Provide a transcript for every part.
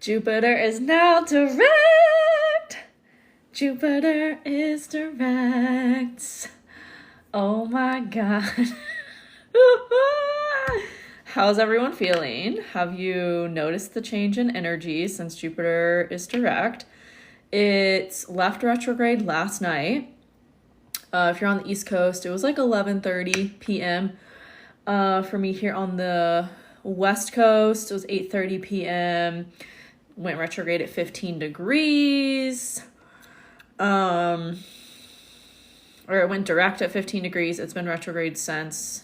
Jupiter is now direct. Jupiter is direct. Oh my God. How's everyone feeling? Have you noticed the change in energy since Jupiter is direct? It's left retrograde last night. If you're on the East Coast, it was like 11:30 p.m. For me here on the West Coast, it was 8:30 p.m. Went retrograde at 15 degrees. Or it went direct at 15 degrees. It's been retrograde since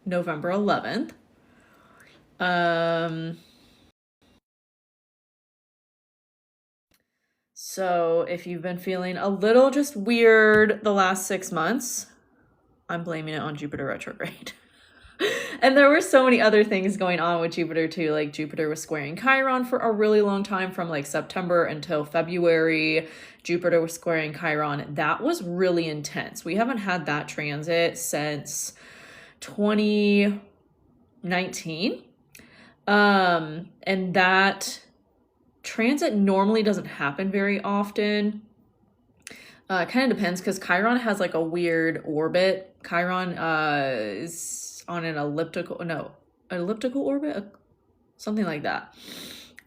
November 11th. So if you've been feeling a little just weird the last 6 months, I'm blaming it on Jupiter retrograde. And there were so many other things going on with Jupiter too. Like Jupiter was squaring Chiron for a really long time, from like September until February. Jupiter was squaring Chiron. That was really intense. We haven't had that transit since 2019. And that transit normally doesn't happen very often. Kind of depends, because Chiron has like a weird orbit. Chiron is on an elliptical orbit, something like that.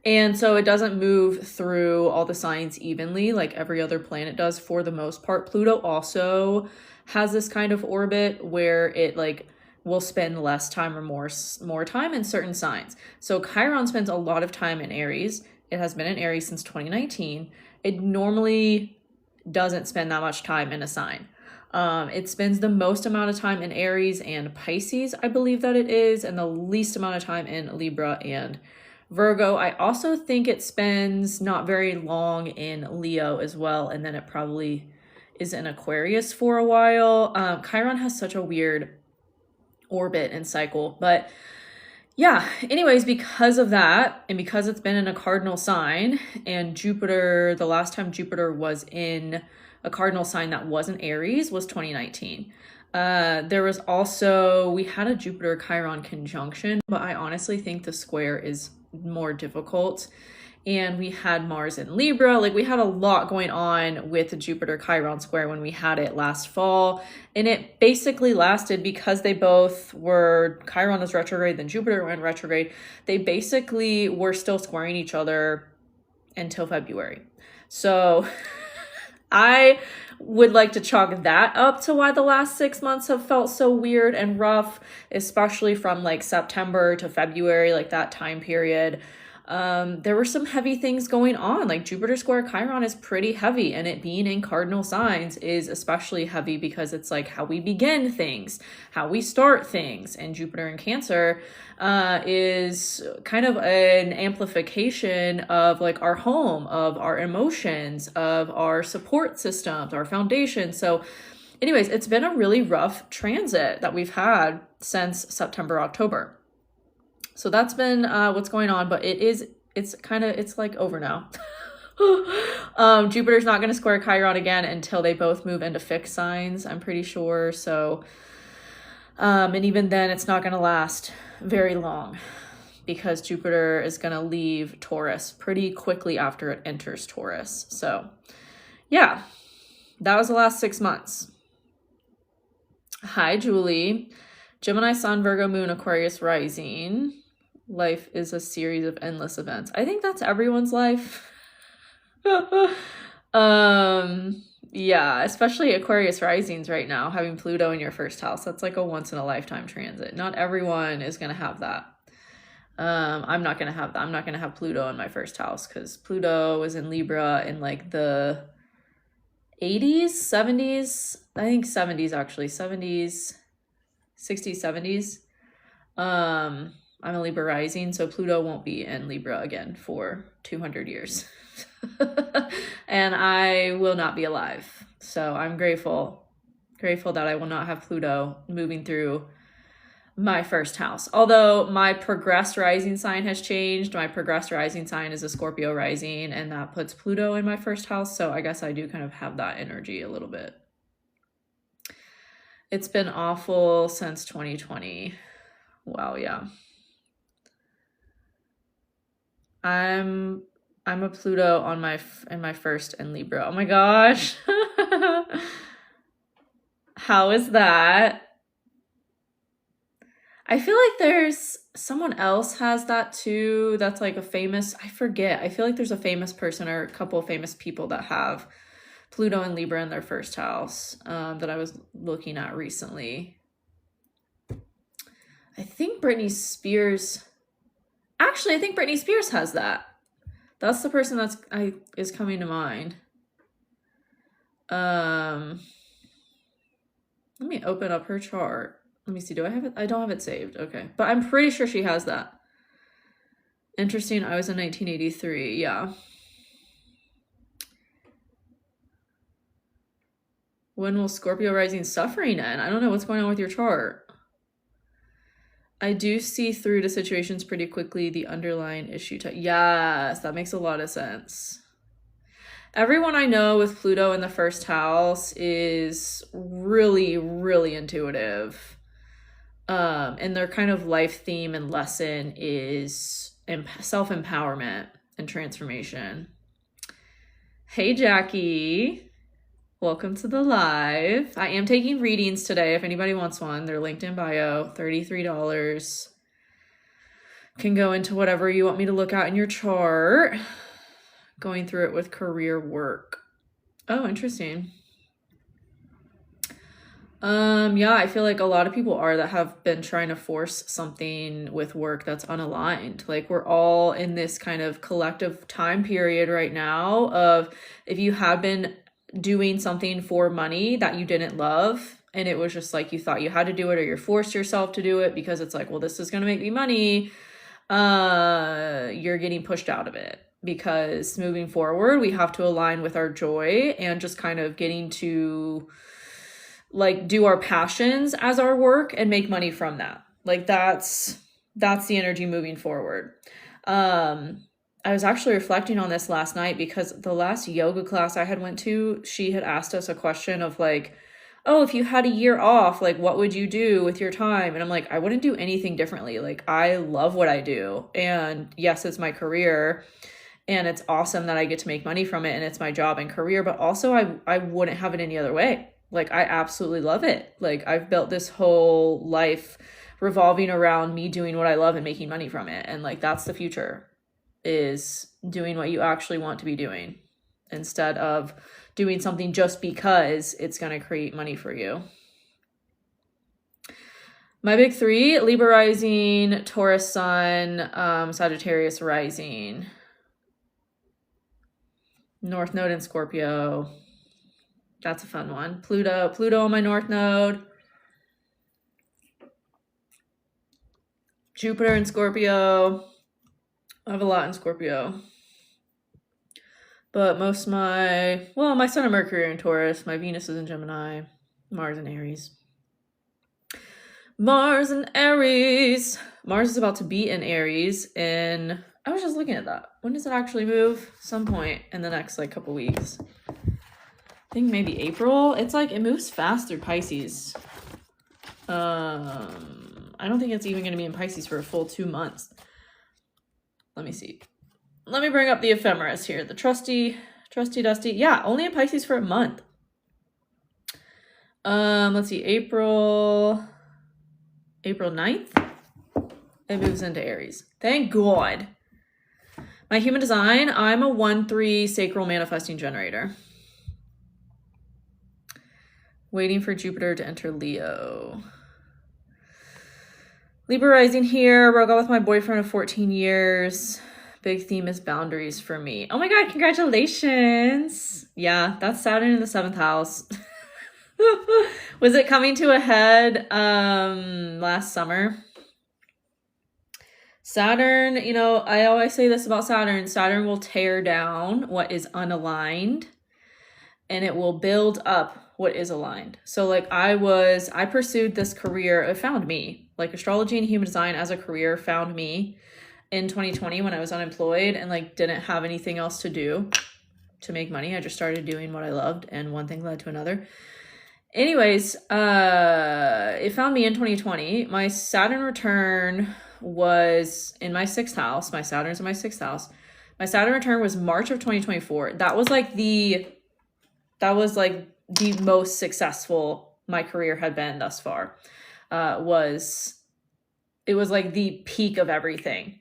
And so it doesn't move through all the signs evenly like every other planet does for the most part. Pluto also has this kind of orbit where it like will spend less time or more time in certain signs. So Chiron spends a lot of time in Aries. It has been in Aries since 2019. It normally doesn't spend that much time in a sign. It spends the most amount of time in Aries and Pisces, I believe that it is, and the least amount of time in Libra and Virgo. I also think it spends not very long in Leo as well, and then it probably is in Aquarius for a while. Chiron has such a weird orbit and cycle, but yeah, anyways, because of that, and because it's been in a cardinal sign, and Jupiter, the last time Jupiter was in a cardinal sign that wasn't Aries was 2019. There was also, we had a Jupiter Chiron conjunction, but I honestly think the square is more difficult. And we had Mars in Libra. Like, we had a lot going on with the Jupiter Chiron square when we had it last fall. And it basically lasted, because they both were, Chiron was retrograde, then Jupiter went retrograde. They basically were still squaring each other until February. So I would like to chalk that up to why the last 6 months have felt so weird and rough, especially from like September to February, like that time period. There were some heavy things going on. Like Jupiter square Chiron is pretty heavy, and it being in cardinal signs is especially heavy because it's like how we begin things, how we start things. And Jupiter in Cancer is kind of an amplification of like our home, of our emotions, of our support systems, our foundation. So anyways, it's been a really rough transit that we've had since September, October. So that's been what's going on, but it's like over now. Jupiter's not going to square Chiron again until they both move into fixed signs, I'm pretty sure. So, and even then it's not going to last very long, because Jupiter is going to leave Taurus pretty quickly after it enters Taurus. So yeah, that was the last 6 months. Hi, Julie. Gemini Sun, Virgo Moon, Aquarius Rising. Life is a series of endless events. I think that's everyone's life. Yeah, especially Aquarius Risings right now, having Pluto in your first house. That's like a once in a lifetime transit. Not everyone is going to have that. I'm not going to have that. I'm not going to have Pluto in my first house, because Pluto was in Libra in like the 80s, 70s, I think 70s actually, 70s, 60s, 70s. I'm a Libra rising, so Pluto won't be in Libra again for 200 years. And I will not be alive. So I'm grateful that I will not have Pluto moving through my first house. Although my progressed rising sign has changed. My progressed rising sign is a Scorpio rising, and that puts Pluto in my first house. So I guess I do kind of have that energy a little bit. It's been awful since 2020. Wow, yeah. I'm a Pluto on in my first in Libra. Oh my gosh. How is that? I feel like there's someone else has that too. That's like a famous, I forget. I feel like there's a famous person or a couple of famous people that have Pluto and Libra in their first house that I was looking at recently. I think Britney Spears. Actually, I think Britney Spears has that. That's the person is coming to mind. Let me open up her chart. Let me see. Do I have it? I don't have it saved. Okay. But I'm pretty sure she has that. Interesting. I was in 1983. Yeah. When will Scorpio rising suffering end? I don't know what's going on with your chart. I do see through to situations pretty quickly. The underlying issue. Yes, that makes a lot of sense. Everyone I know with Pluto in the first house is really, really intuitive. And their kind of life theme and lesson is self-empowerment and transformation. Hey, Jackie. Welcome to the live. I am taking readings today. If anybody wants one, they're linked in bio, $33. Can go into whatever you want me to look at in your chart. Going through it with career work. Oh, interesting. Yeah, I feel like a lot of people that have been trying to force something with work that's unaligned. Like we're all in this kind of collective time period right now of if you have been doing something for money that you didn't love and it was just like you thought you had to do it or you're forced yourself to do it because it's like, well, this is going to make me money. You're getting pushed out of it because moving forward, we have to align with our joy and just kind of getting to like do our passions as our work and make money from that. Like that's the energy moving forward. I was actually reflecting on this last night because the last yoga class I had went to, she had asked us a question of like, oh, if you had a year off, like what would you do with your time? And I'm like, I wouldn't do anything differently. Like I love what I do. And yes, it's my career and it's awesome that I get to make money from it and it's my job and career, but also I wouldn't have it any other way. Like I absolutely love it. Like I've built this whole life revolving around me doing what I love and making money from it. And like, that's the future, is doing what you actually want to be doing instead of doing something just because it's going to create money for you. My big three: Libra rising, Taurus sun, Sagittarius rising, North Node in Scorpio. That's a fun one. Pluto on my North Node. Jupiter in Scorpio. I have a lot in Scorpio. But most of my Sun and Mercury are in Taurus. My Venus is in Gemini. Mars in Aries. Mars in Aries. Mars is about to be in Aries and I was just looking at that. When does it actually move? Some point in the next like couple weeks. I think maybe April. It's like it moves fast through Pisces. I don't think it's even going to be in Pisces for a full 2 months. Let me see. Let me bring up the ephemeris here. The trusty dusty. Yeah, only in Pisces for a month. Let's see. April 9th. It moves into Aries. Thank God. My human design, I'm a 1-3 sacral manifesting generator. Waiting for Jupiter to enter Leo. Libra rising here. Broke up with my boyfriend of 14 years. Big theme is boundaries for me. Oh my God, congratulations. Yeah, that's Saturn in the 7th house. Was it coming to a head last summer? Saturn, you know, I always say this about Saturn. Saturn will tear down what is unaligned and it will build up what is aligned. So like I pursued this career. It found me. Like astrology and human design as a career found me in 2020 when I was unemployed and like didn't have anything else to do to make money. I just started doing what I loved and one thing led to another. Anyways, it found me in 2020. My Saturn return was in my 6th house. My Saturn's in my 6th house. My Saturn return was March of 2024. That was like the most successful my career had been thus far. It was like the peak of everything.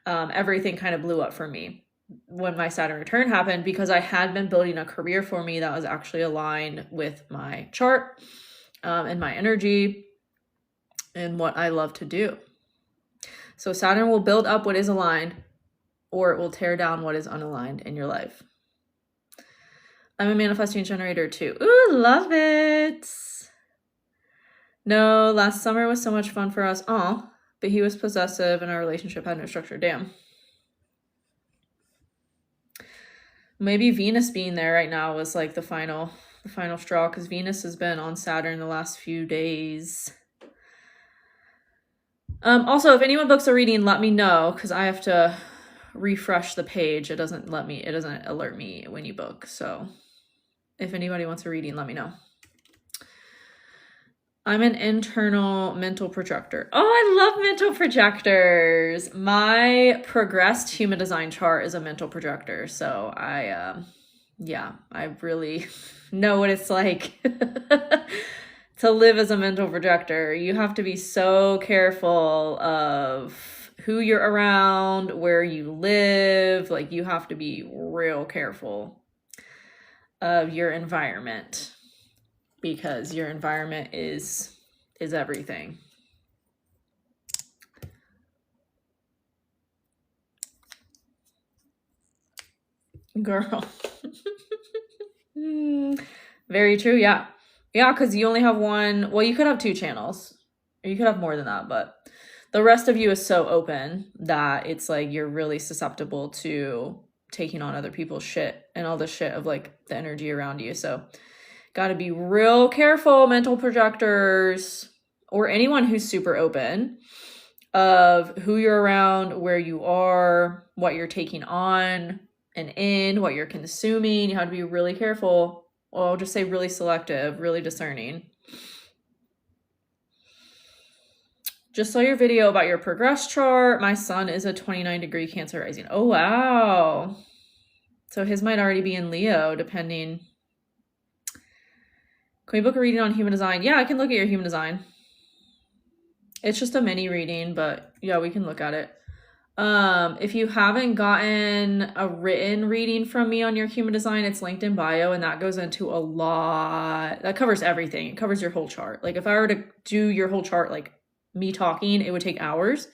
Everything kind of blew up for me when my Saturn return happened, because I had been building a career for me that was actually aligned with my chart, and my energy and what I love to do. So Saturn will build up what is aligned, or it will tear down what is unaligned in your life. I'm a manifesting generator too. Ooh, love it. No, last summer was so much fun for us. Aw, but he was possessive and our relationship had no structure. Damn. Maybe Venus being there right now was like the final straw, because Venus has been on Saturn the last few days. Also, if anyone books a reading, let me know, because I have to refresh the page. It doesn't alert me when you book. So if anybody wants a reading, let me know. I'm an internal mental projector. Oh, I love mental projectors. My progressed human design chart is a mental projector. So I really know what it's like to live as a mental projector. You have to be so careful of who you're around, where you live. Like, you have to be real careful of your environment, because your environment is everything. Girl. Very true. Yeah, because you only have one. Well, you could have 2 channels, or you could have more than that, but the rest of you is so open that it's like you're really susceptible to taking on other people's shit and all the shit of like the energy around you. So got to be real careful, mental projectors, or anyone who's super open, of who you're around, where you are, what you're taking on and in, what you're consuming. You have to be really careful. Or I'll just say really selective, really discerning. Just saw your video about your progress chart. My sun is a 29-degree Cancer rising. Oh, wow. So his might already be in Leo, depending. Can we book a reading on human design? Yeah, I can look at your human design. It's just a mini reading, but yeah, we can look at it. If you haven't gotten a written reading from me on your human design, it's linked in bio, and that goes into a lot. That covers everything. It covers your whole chart. Like, if I were to do your whole chart, like me talking, it would take hours.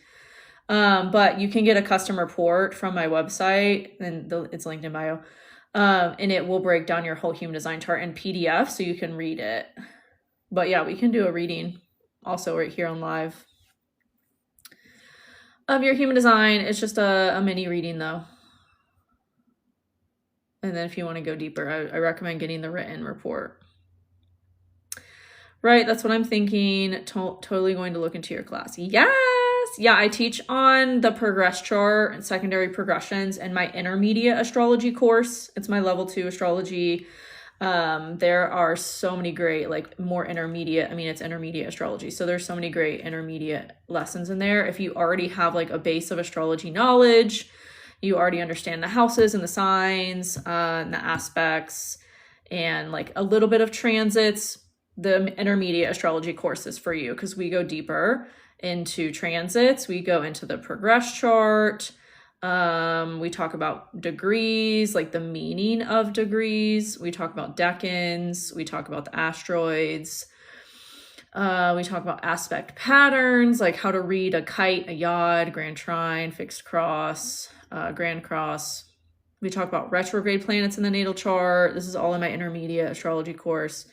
But you can get a custom report from my website, and it's linked in bio. And it will break down your whole human design chart in PDF, so you can read it. But yeah, we can do a reading also right here on live of your human design. It's just a mini reading though. And then if you want to go deeper, I recommend getting the written report. Right, that's what I'm thinking. Totally going to look into your class. Yes! Yeah, I teach on the progress chart and secondary progressions in my intermediate astrology course. It's my level 2 astrology. There are so many great, like, more intermediate, it's intermediate astrology. So there's so many great intermediate lessons in there. If you already have like a base of astrology knowledge, you already understand the houses and the signs, and the aspects, and like a little bit of transits, the intermediate astrology course is for you, because we go deeper into transits. We go into the progress chart. We talk about degrees, like the meaning of degrees. We talk about decans. We talk about the asteroids. We talk about aspect patterns, like how to read a kite, a yod, grand trine, fixed cross, grand cross. We talk about retrograde planets in the natal chart. This is all in my intermediate astrology course.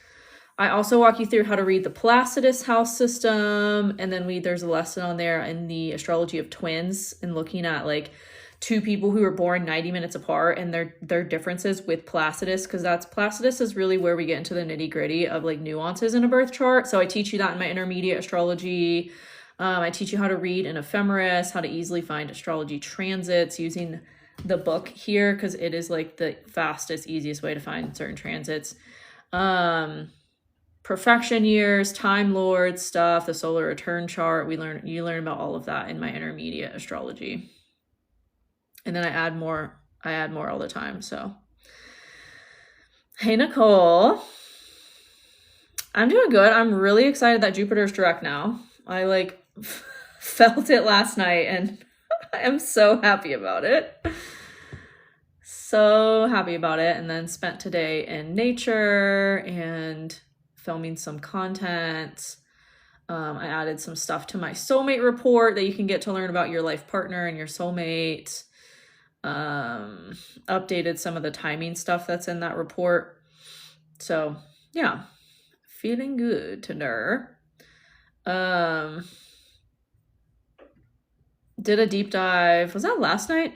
I also walk you through how to read the Placidus house system. And then there's a lesson on there in the astrology of twins, and looking at like 2 people who were born 90 minutes apart and their differences with Placidus, because Placidus is really where we get into the nitty gritty of like nuances in a birth chart. So I teach you that in my intermediate astrology. I teach you how to read an ephemeris, how to easily find astrology transits using the book here, because it is like the fastest, easiest way to find certain transits. perfection years, Time Lord stuff, the solar return chart. You learn about all of that in my intermediate astrology. And then I add more all the time. So hey Nicole. I'm doing good. I'm really excited that Jupiter's direct now. I like felt it last night and I am so happy about it. So happy about it. And then spent today in nature and filming some content. I added some stuff to my soulmate report that you can get to learn about your life partner and your soulmate. Updated some of the timing stuff that's in that report. So yeah, feeling good today. Did a deep dive. Was that last night?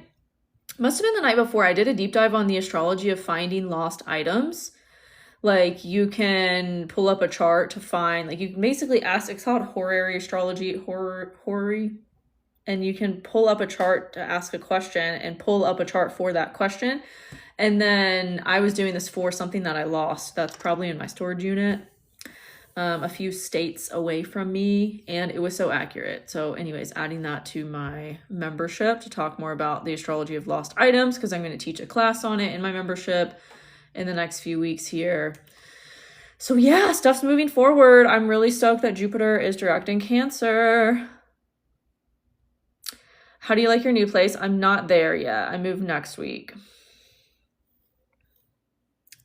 Must have been the night before. I did a deep dive on the astrology of finding lost items. Like you can pull up a chart to find, like you can basically ask, it's called horary astrology, horary, and you can pull up a chart to ask a question and pull up a chart for that question. And then I was doing this for something that I lost. That's probably in my storage unit, a few states away from me, and it was so accurate. So anyways, adding that to my membership to talk more about the astrology of lost items, because I'm going to teach a class on it in my membership in the next few weeks here. So yeah, stuff's moving forward. I'm really stoked that Jupiter is direct in Cancer. How do you like your new place? I'm not there yet. I move next week.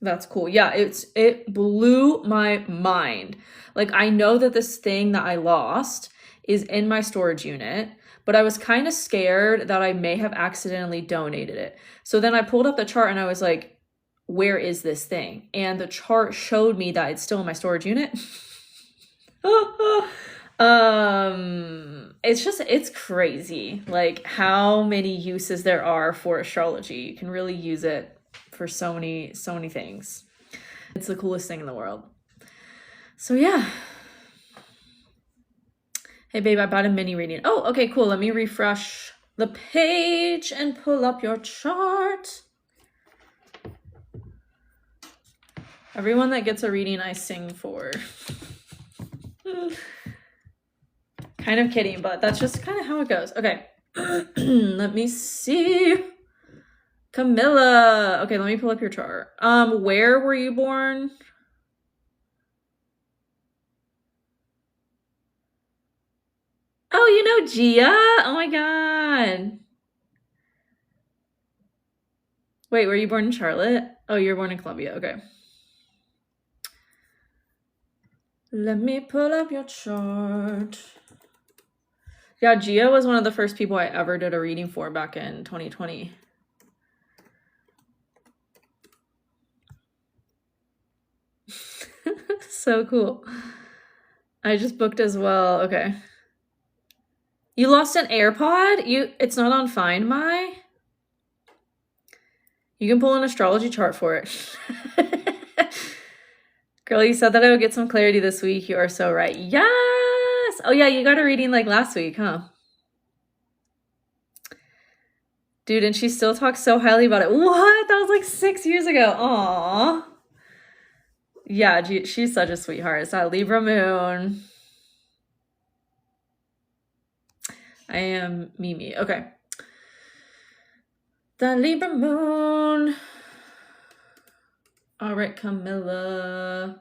That's cool. Yeah, it blew my mind. Like I know that this thing that I lost is in my storage unit, but I was kind of scared that I may have accidentally donated it. So then I pulled up the chart and I was like, where is this thing? And the chart showed me that it's still in my storage unit. It's crazy like how many uses there are for astrology. You can really use it for so many things. It's the coolest thing in the world. So yeah. Hey babe, I bought a mini reading. Oh, okay, cool. Let me refresh the page and pull up your chart. Everyone that gets a reading, I sing for. Kind of kidding, but that's just kind of how it goes. Okay. Let me see. Camilla. Okay, let me pull up your chart. Where were you born? Oh, you know Gia? Oh my god. Wait, were you born in Charlotte? Oh, you were born in Columbia. Okay. Let me pull up your chart. Yeah, Gia was one of the first people I ever did a reading for back in 2020. So cool. I just booked as well. Okay. You lost an AirPod? It's not on Find My? You can pull an astrology chart for it. Girl, you said that I would get some clarity this week. You are so right. Yes! Oh yeah, you got a reading like last week, huh? Dude, and she still talks so highly about it. What? That was like 6 years ago. Aww. Yeah, she's such a sweetheart. It's that Libra moon. I am Mimi. Okay. The Libra moon. All right, Camilla.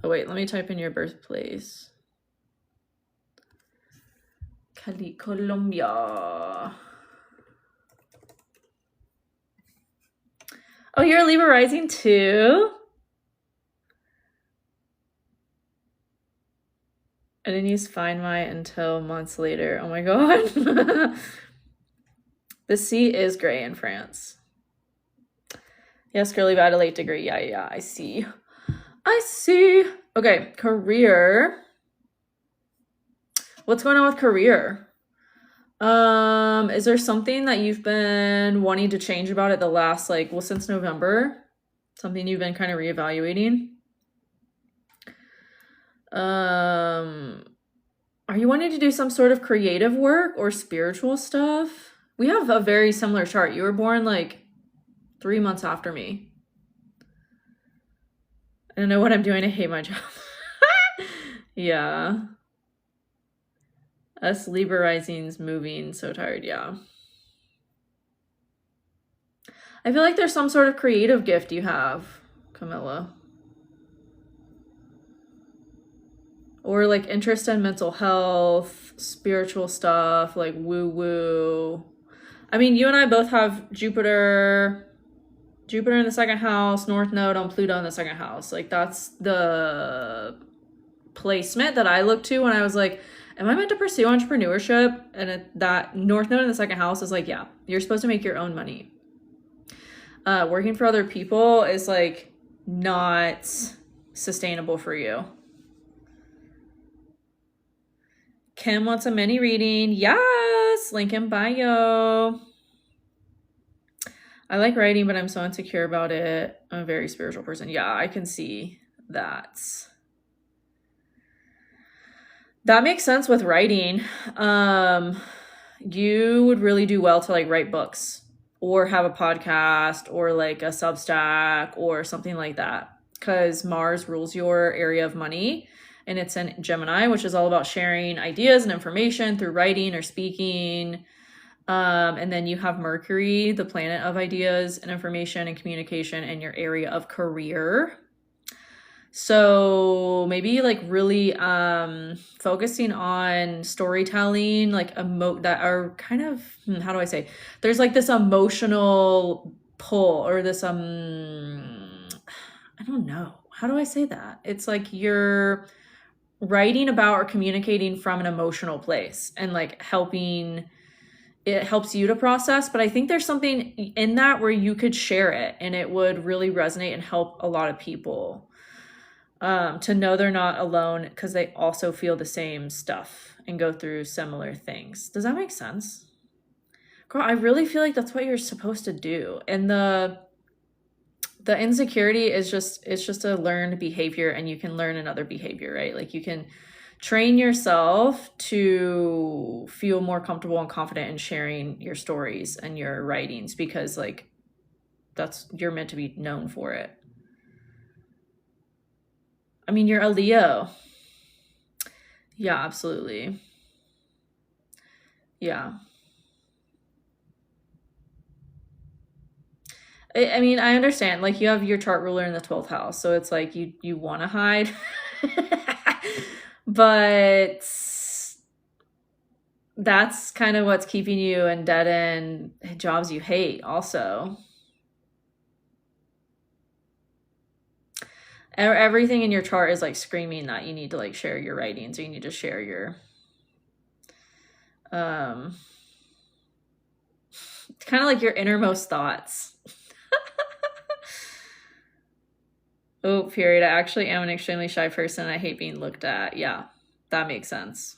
Oh, wait, let me type in your birthplace. Cali, Colombia. Oh, you're a Libra rising too? I didn't use Find My until months later. Oh my god. The sea is gray in France. Yes, girly, but at a late degree. Yeah, I see. Okay, career. What's going on with career? Is there something that you've been wanting to change about it the last, since November? Something you've been kind of reevaluating? Are you wanting to do some sort of creative work or spiritual stuff? We have a very similar chart. You were born 3 months after me. I don't know what I'm doing. I hate my job. Yeah. Us Libra risings moving. So tired. Yeah. I feel like there's some sort of creative gift you have, Camilla. Or like interest in mental health, spiritual stuff, like woo woo. I mean, you and I both have Jupiter in the second house, North Node on Pluto in the second house. Like that's the placement that I looked to when I was like, am I meant to pursue entrepreneurship? And that North Node in the second house is like, yeah, you're supposed to make your own money. Working for other people is like not sustainable for you. Kim wants a mini reading. Yes, link in bio. I like writing, but I'm so insecure about it. I'm a very spiritual person. Yeah, I can see that. That makes sense with writing. You would really do well to like write books or have a podcast or like a Substack or something like that, because Mars rules your area of money and it's in Gemini, which is all about sharing ideas and information through writing or speaking. And then you have Mercury, the planet of ideas and information and communication in your area of career. So maybe like really focusing on storytelling, like that are kind of, how do I say? There's like this emotional pull or this I don't know. How do I say that? It's like you're writing about or communicating from an emotional place and like it helps you to process. But I think there's something in that where you could share it and it would really resonate and help a lot of people. To know they're not alone because they also feel the same stuff and go through similar things. Does that make sense? Girl, I really feel like that's what you're supposed to do. And the insecurity is it's just a learned behavior, and you can learn another behavior, right? Like you can train yourself to feel more comfortable and confident in sharing your stories and your writings, because like you're meant to be known for it. I mean, you're a Leo. Yeah, absolutely. Yeah. I mean, I understand. Like, you have your chart ruler in the 12th house, so it's like you want to hide. But that's kind of what's keeping you in dead-end jobs you hate also. Everything in your chart is like screaming that you need to like share your writings, or you need to share your kind of like your innermost thoughts. Oh, period. I actually am an extremely shy person and I hate being looked at. Yeah, that makes sense.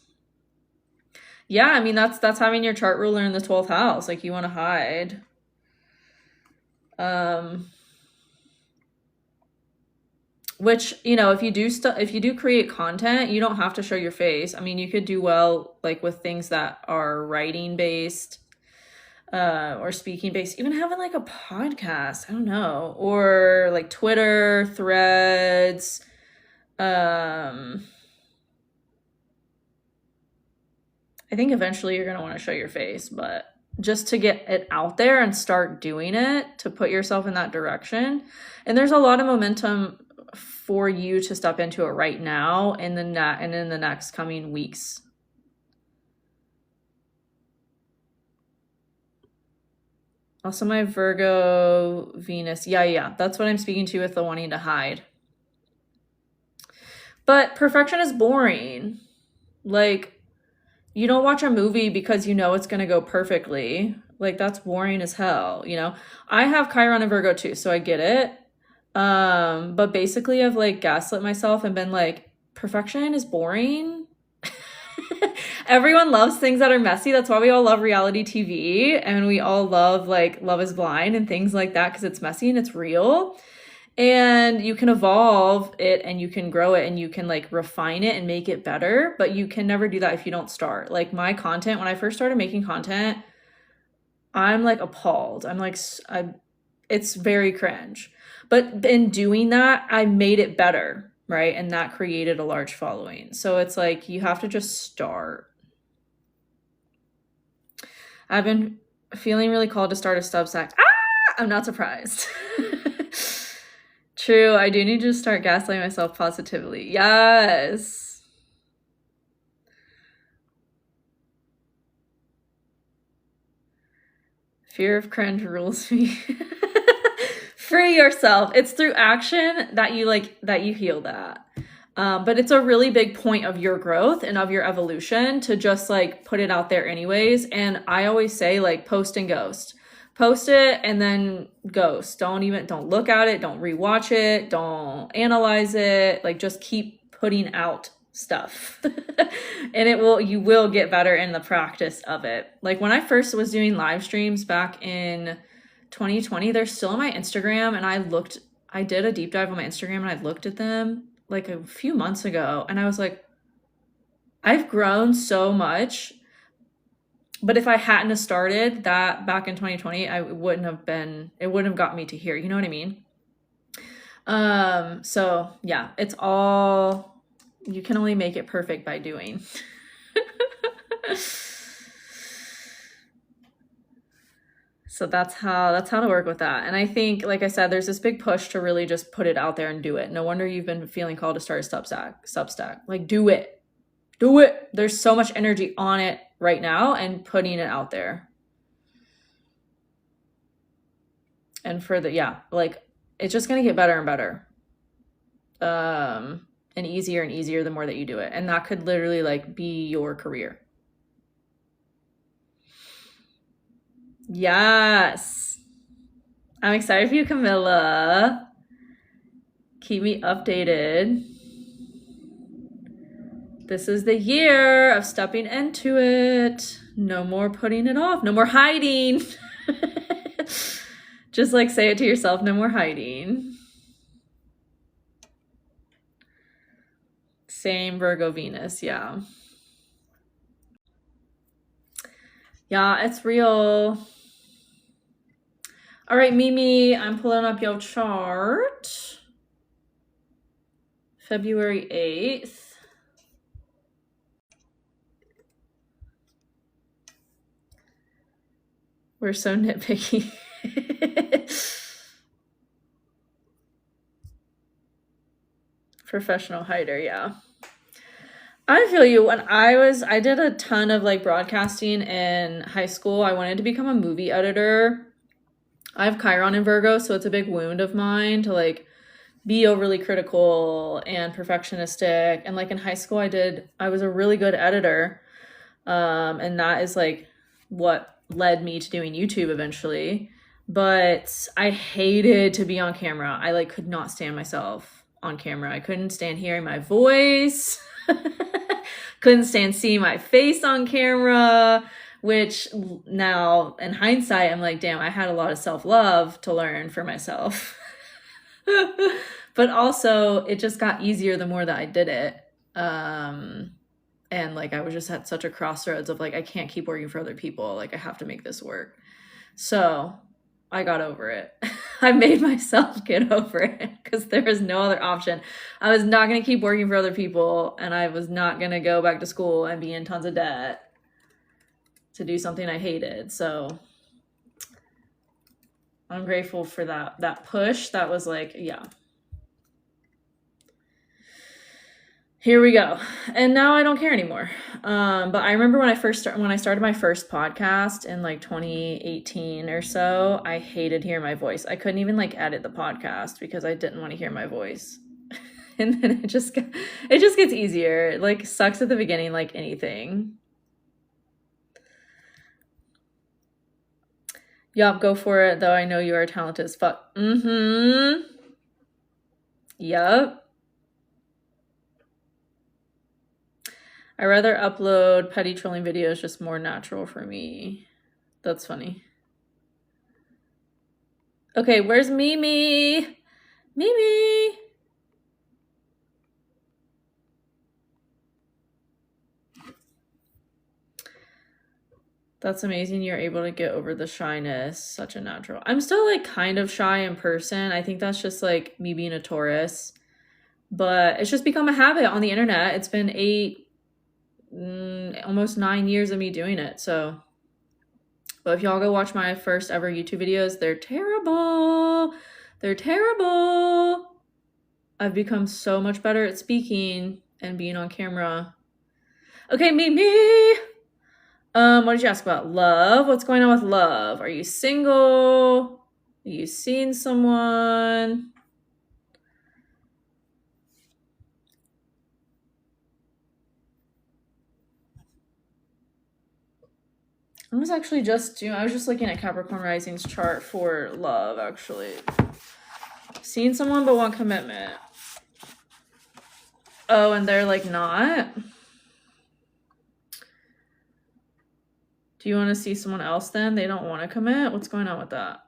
Yeah, I mean that's having your chart ruler in the 12th house. Like you want to hide. Which, you know, if you do create content, you don't have to show your face. I mean, you could do well like with things that are writing based, or speaking based, even having like a podcast, I don't know, or like Twitter, Threads. I think eventually you're going to want to show your face, but just to get it out there and start doing it, to put yourself in that direction. And there's a lot of momentum for you to step into it right now and in the next coming weeks. Also my Virgo Venus. Yeah. That's what I'm speaking to with the wanting to hide. But perfection is boring. Like, you don't watch a movie because you know it's going to go perfectly. Like, that's boring as hell, you know? I have Chiron and Virgo too, so I get it. But basically I've like gaslit myself and been like, perfection is boring. Everyone loves things that are messy. That's why we all love reality TV, and we all love like Love is Blind and things like that, because it's messy and it's real. And you can evolve it and you can grow it and you can like refine it and make it better, but you can never do that if you don't start. Like my content, when I first started making content, I'm like appalled. I'm like, It's very cringe. But in doing that, I made it better, right? And that created a large following. So it's like you have to just start. I've been feeling really called to start a Substack. I'm not surprised. True, I do need to start gaslighting myself positively. Yes. Fear of cringe rules me. Free yourself. It's through action that you heal that. But it's a really big point of your growth and of your evolution to just like put it out there anyways. And I always say like post and ghost. Post it and then ghost. Don't look at it. Don't rewatch it. Don't analyze it. Like just keep putting out stuff. And you will get better in the practice of it. Like when I first was doing live streams back in 2020, they're still on my Instagram. And I did a deep dive on my Instagram and I looked at them like a few months ago and I was like, I've grown so much. But if I hadn't have started that back in 2020, it wouldn't have got me to here. You know what I mean? So yeah, it's all, you can only make it perfect by doing. So that's how to work with that. And I think, like I said, there's this big push to really just put it out there and do it. No wonder you've been feeling called to start a Substack. Like do it. Do it. There's so much energy on it right now and putting it out there. And like it's just going to get better and better. And easier the more that you do it. And that could literally like be your career. Yes. I'm excited for you, Camilla. Keep me updated. This is the year of stepping into it. No more putting it off. No more hiding. Just like say it to yourself, no more hiding. Same Virgo Venus, yeah. Yeah, it's real. All right, Mimi, I'm pulling up your chart. February 8th. We're so nitpicky. Professional hider, yeah. I feel you. When I did a ton of like broadcasting in high school. I wanted to become a movie editor. I have Chiron in Virgo, so it's a big wound of mine to like be overly critical and perfectionistic. And like in high school, I was a really good editor. And that is like what led me to doing YouTube eventually. But I hated to be on camera. I like could not stand myself on camera. I couldn't stand hearing my voice. Couldn't stand seeing my face on camera, which now in hindsight, I'm like, damn, I had a lot of self-love to learn for myself. But also it just got easier the more that I did it. And like, I was just at such a crossroads of like, I can't keep working for other people. Like I have to make this work. So I got over it. I made myself get over it because there was no other option. I was not going to keep working for other people and I was not going to go back to school and be in tons of debt to do something I hated. So I'm grateful for that push. That was like, yeah. Here we go. And now I don't care anymore. But I remember when I started my first podcast in like 2018 or so, I hated hearing my voice. I couldn't even like edit the podcast because I didn't want to hear my voice. And then it just gets easier. It like sucks at the beginning like anything. Yup, go for it, though I know you are talented as fuck. Mm-hmm. Yup. I rather upload petty trolling videos, just more natural for me. That's funny. Okay, where's Mimi? Mimi! That's amazing. You're able to get over the shyness. Such a natural. I'm still like kind of shy in person. I think that's just like me being a Taurus, but it's just become a habit on the internet. It's been almost 9 years of me doing it. So, but if y'all go watch my first ever YouTube videos, they're terrible. They're terrible. I've become so much better at speaking and being on camera. Okay, me. What did you ask about? Love? What's going on with love? Are you single? Are you seeing someone? I was just looking at Capricorn Rising's chart for love, actually. Seeing someone but want commitment. Oh, and they're like not? Do you want to see someone else then? They don't want to commit? What's going on with that?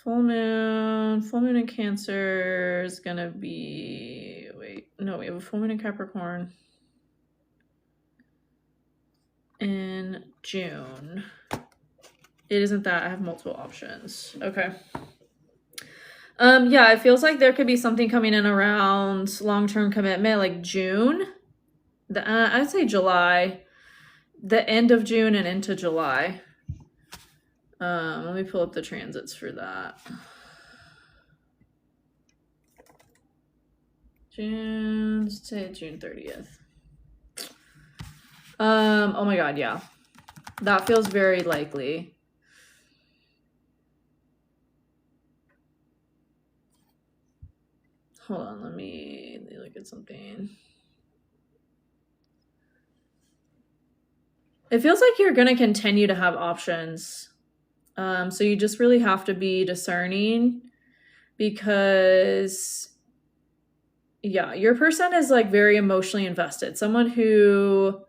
Full moon in Cancer is gonna be, wait, no, we have a full moon in Capricorn in June. It isn't that, I have multiple options. Okay. Yeah, it feels like there could be something coming in around long-term commitment, like June. I'd say July, the end of June and into July. Let me pull up the transits for that. Let's say June 30th. Oh my God, yeah. That feels very likely. Hold on, let me look at something. It feels like you're going to continue to have options. So you just really have to be discerning because, yeah, your person is like very emotionally invested. Someone who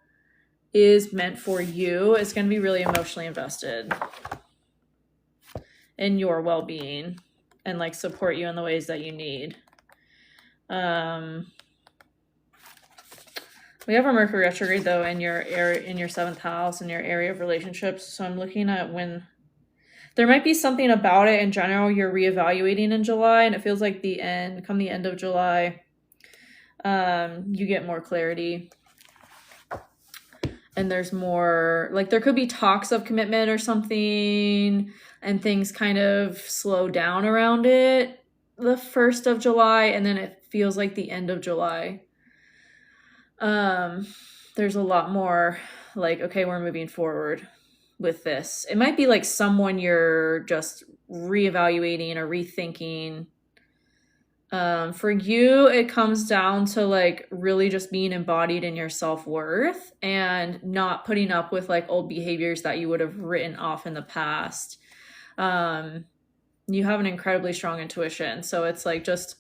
is meant for you is going to be really emotionally invested in your well-being and like support you in the ways that you need. We have a Mercury retrograde though in your seventh house in your area of relationships. So I'm looking at when there might be something about it in general you're reevaluating in July, and it feels like come the end of July, you get more clarity. And there's more, like there could be talks of commitment or something, and things kind of slow down around it the 1st of July, and then it feels like the end of July. There's a lot more like, okay, we're moving forward with this. It might be like someone you're just reevaluating or rethinking. For you, it comes down to like really just being embodied in your self-worth and not putting up with like old behaviors that you would have written off in the past. You have an incredibly strong intuition. So it's like just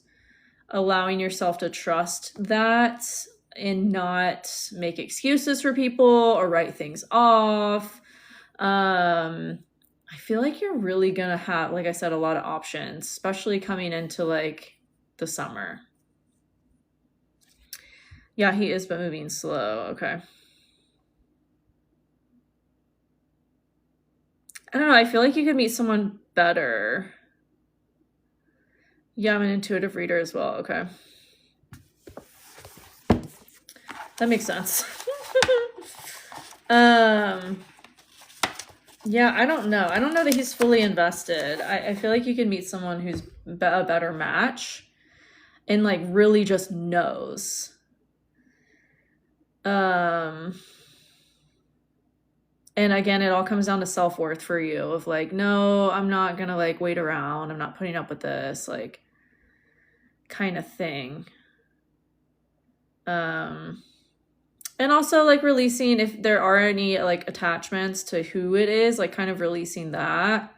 allowing yourself to trust that and not make excuses for people or write things off. I feel like you're really gonna have, like I said, a lot of options, especially coming into like the summer. Yeah, he is, but moving slow. Okay. I don't know. I feel like you could meet someone better. Yeah, I'm an intuitive reader as well. Okay. That makes sense. Yeah, I don't know. I don't know that he's fully invested. I feel like you can meet someone who's a better match and like really just knows. And again, it all comes down to self-worth for you of like, no, I'm not gonna like wait around. I'm not putting up with this, like kind of thing. And also like releasing if there are any like attachments to who it is, like kind of releasing that.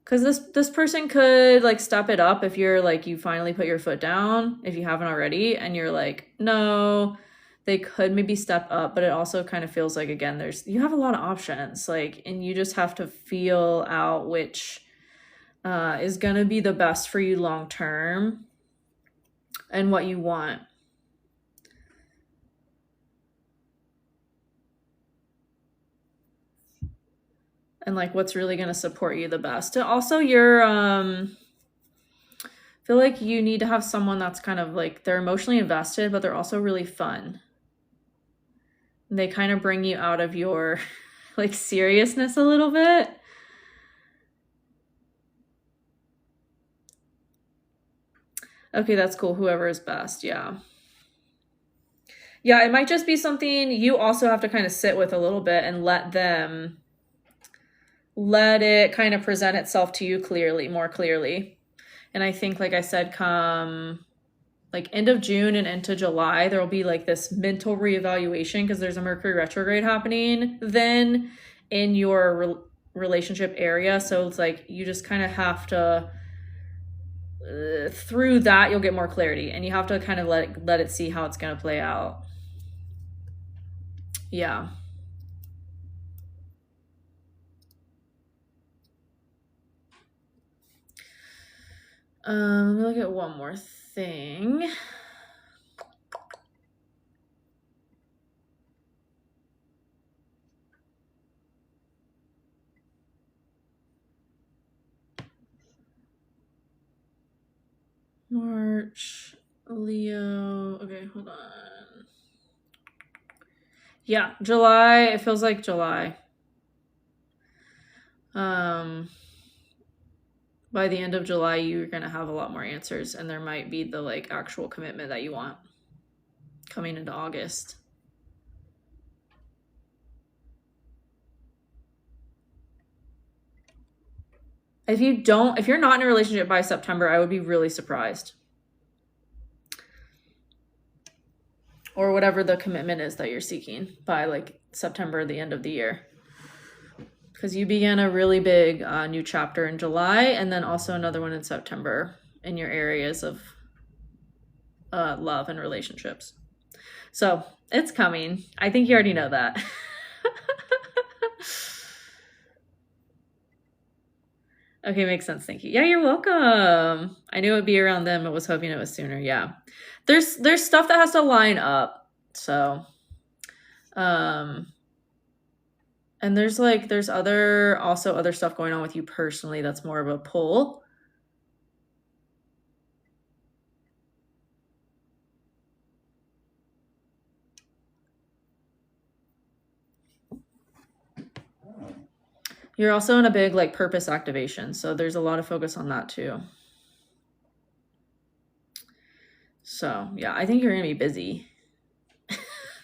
Because this person could like step it up if you're like, you finally put your foot down, if you haven't already, and you're like, no, they could maybe step up, but it also kind of feels like, again, you have a lot of options, like, and you just have to feel out which is going to be the best for you long term and what you want. and like what's really going to support you the best. And also you're feel like you need to have someone that's kind of like they're emotionally invested, but they're also really fun. They kind of bring you out of your like seriousness a little bit. Okay, that's cool. Whoever is best. Yeah. Yeah, it might just be something you also have to kind of sit with a little bit and let it kind of present itself to you more clearly. And I think, like I said, come like end of June and into July, there will be like this mental reevaluation because there's a Mercury retrograde happening then in your relationship area. So it's like you just kind of have to, through that, you'll get more clarity and you have to kind of let it see how it's going to play out. Yeah. Let me look at one more thing. March, Leo. Okay, hold on. Yeah, July. It feels like July. By the end of July, you're going to have a lot more answers and there might be the like actual commitment that you want coming into August. If you're not in a relationship by September, I would be really surprised. Or whatever the commitment is that you're seeking by like September, the end of the year. Because you began a really big new chapter in July and then also another one in September in your areas of love and relationships. So it's coming. I think you already know that. Okay, makes sense. Thank you. Yeah, you're welcome. I knew it would be around them. I was hoping it was sooner. Yeah. There's stuff that has to line up. So, and there's other stuff going on with you personally that's more of a pull. You're also in a big like purpose activation. So there's a lot of focus on that too. So yeah, I think you're going to be busy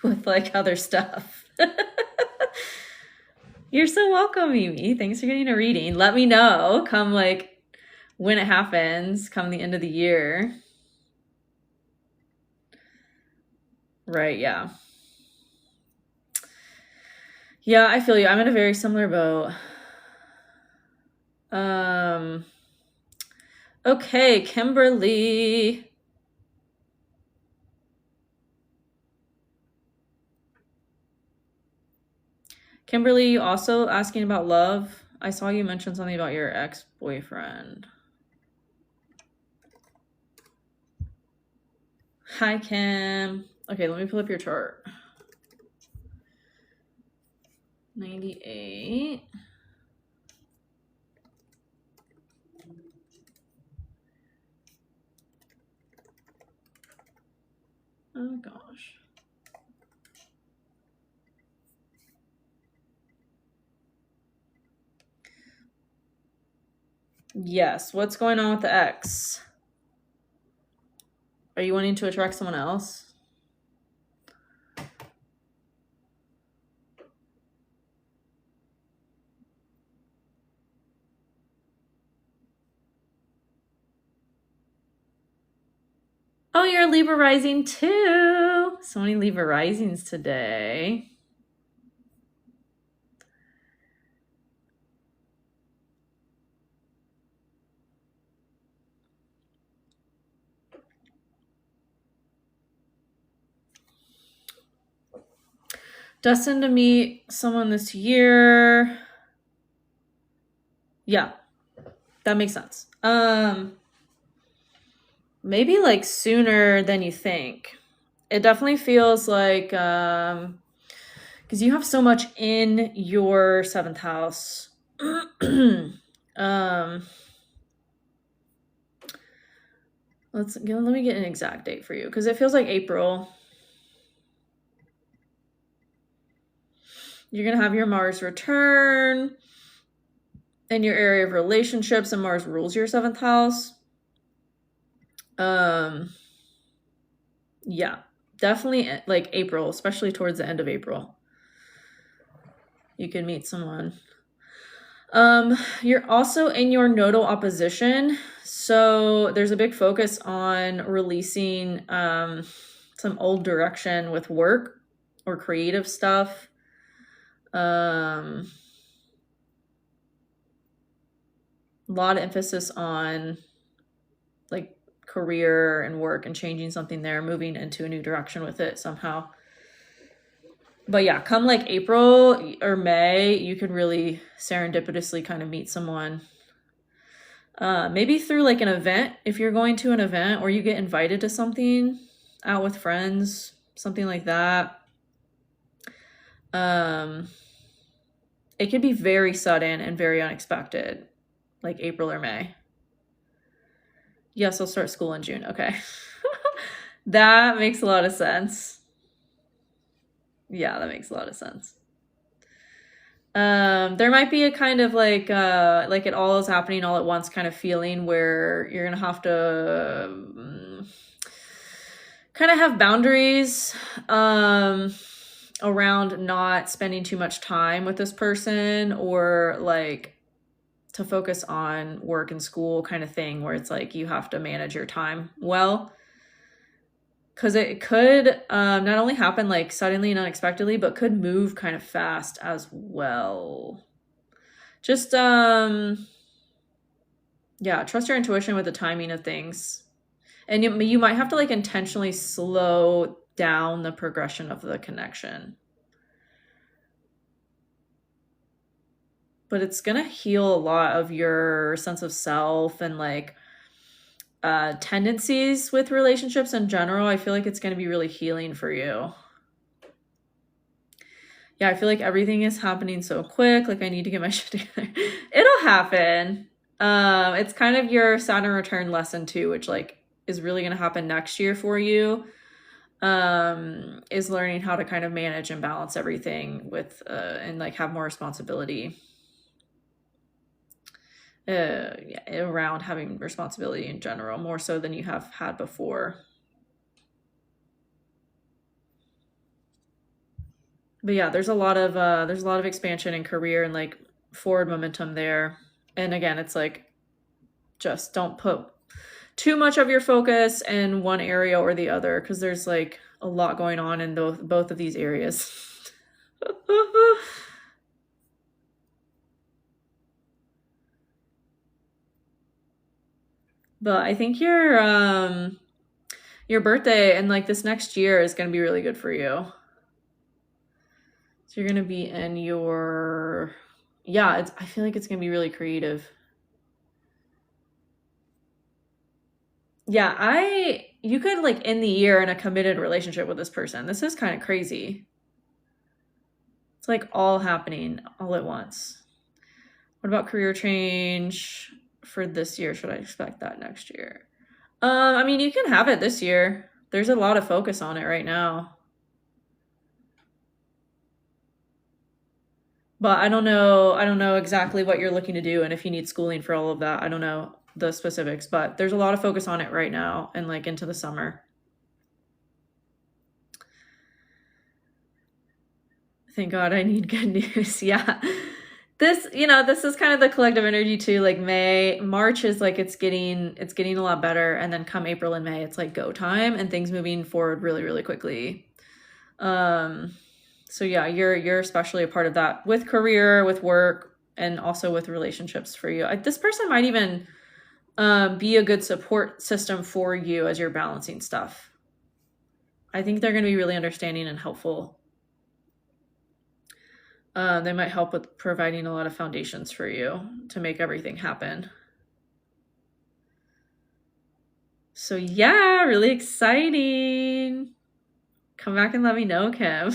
with like other stuff. You're so welcome, Mimi. Thanks for getting a reading. Let me know come like when it happens, come the end of the year. Right, yeah. Yeah, I feel you. I'm in a very similar boat. Okay, Kimberly. Kimberly, you also asking about love? I saw you mention something about your ex-boyfriend. Hi, Kim. Okay, let me pull up your chart. 98. Oh, gosh. Yes. What's going on with the ex? Are you wanting to attract someone else? Oh, you're a Libra rising too. So many Libra risings today. Destined to meet someone this year. Yeah, that makes sense. Maybe like sooner than you think. It definitely feels like because you have so much in your 7th house um, let me get an exact date for you because it feels like April. You're going to have your Mars return in your area of relationships, and Mars rules your 7th house. Yeah, definitely like April, especially towards the end of April. You can meet someone. You're also in your nodal opposition. So there's a big focus on releasing some old direction with work or creative stuff. A lot of emphasis on like career and work and changing something there, moving into a new direction with it somehow. But yeah, come like April or May, you could really serendipitously kind of meet someone. Maybe through like an event, if you're going to an event or you get invited to something out with friends, something like that. It could be very sudden and very unexpected, like April or May. Yes, I'll start school in June. Okay. That makes a lot of sense. Yeah, that makes a lot of sense. There might be a kind of like it all is happening all at once kind of feeling where you're gonna have to kind of have boundaries around not spending too much time with this person, or like to focus on work and school kind of thing, where it's like you have to manage your time well. Because it could not only happen like suddenly and unexpectedly, but could move kind of fast as well. Just, yeah, trust your intuition with the timing of things. And you might have to like intentionally slow down the progression of the connection. But it's going to heal a lot of your sense of self and like tendencies with relationships in general. I feel like it's going to be really healing for you. Yeah, I feel like everything is happening so quick. Like I need to get my shit together. It'll happen. It's kind of your Saturn return lesson too, which like is really going to happen next year for you. Is learning how to kind of manage and balance everything with and like have more responsibility. Yeah, around having responsibility in general, more so than you have had before. But yeah, there's a lot of expansion in career and like forward momentum there. And again, it's like just don't put too much of your focus in one area or the other, because there's like a lot going on in both of these areas. But I think your birthday and like this next year is going to be really good for you. So you're going to be in your, yeah, I feel like it's going to be really creative. Yeah, you could like end the year in a committed relationship with this person. This is kind of crazy. It's like all happening all at once. What about career change for this year? Should I expect that next year? I mean, you can have it this year. There's a lot of focus on it right now. But I don't know exactly what you're looking to do and if you need schooling for all of that. I don't know the specifics, but there's a lot of focus on it right now and like into the summer. Thank God I need good news. Yeah. This is kind of the collective energy too. Like March is like it's getting a lot better, and then come April and May, it's like go time and things moving forward really, really quickly. So yeah, you're especially a part of that with career, with work, and also with relationships for you. This person might even be a good support system for you as you're balancing stuff. I think they're going to be really understanding and helpful. They might help with providing a lot of foundations for you to make everything happen. So yeah, really exciting. Come back and let me know, Kim.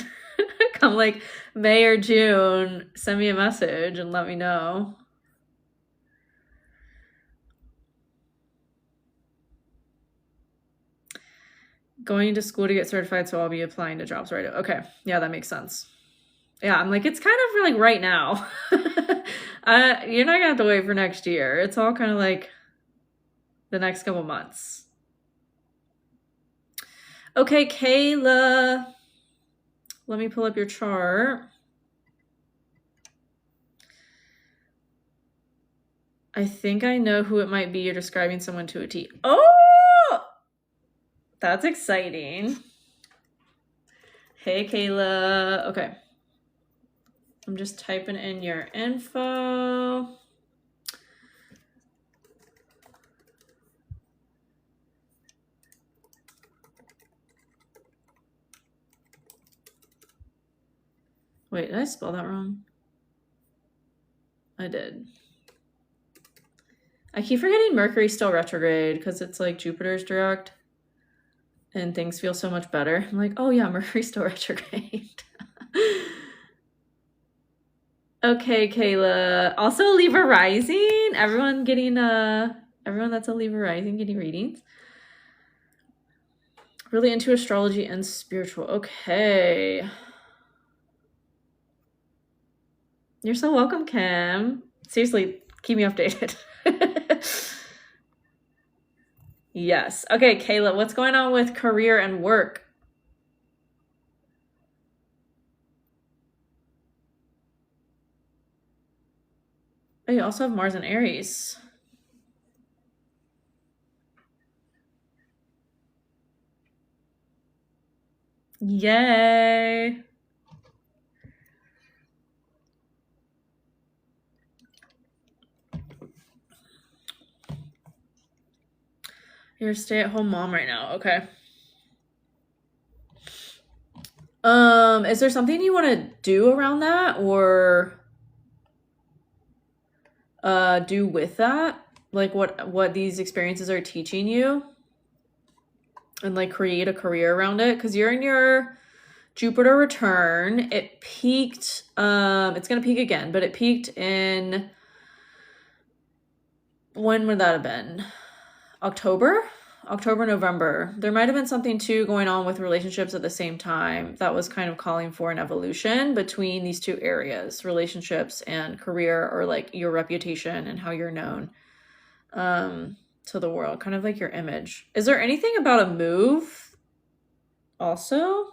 Come like May or June, send me a message and let me know. Going to school to get certified, so I'll be applying to jobs right. Okay, yeah, that makes sense. Yeah, I'm like, it's kind of like right now. You're not gonna have to wait for next year. It's all kind of like the next couple months. Okay, Kayla. Let me pull up your chart. I think I know who it might be. You're describing someone to a T. Oh! That's exciting. Hey, Kayla. Okay. I'm just typing in your info. Wait, did I spell that wrong? I did. I keep forgetting Mercury's still retrograde because it's like Jupiter's direct and things feel so much better. I'm like, oh yeah, Mercury's still retrograde. Okay, Kayla. Also Libra rising. Everyone that's a Libra rising getting readings. Really into astrology and spiritual. Okay. You're so welcome, Kim. Seriously, keep me updated. Yes. Okay, Kayla, what's going on with career and work? Oh, you also have Mars and Aries. Yay. You're a stay-at-home mom right now. Okay. Is there something you want to do around that or do with that? Like what these experiences are teaching you? And like create a career around it? Because you're in your Jupiter return. It peaked, it's gonna peak again, but it peaked in, when would that have been? October, November. There might have been something too going on with relationships at the same time that was kind of calling for an evolution between these two areas, relationships and career, or like your reputation and how you're known to the world, kind of like your image. Is there anything about a move also?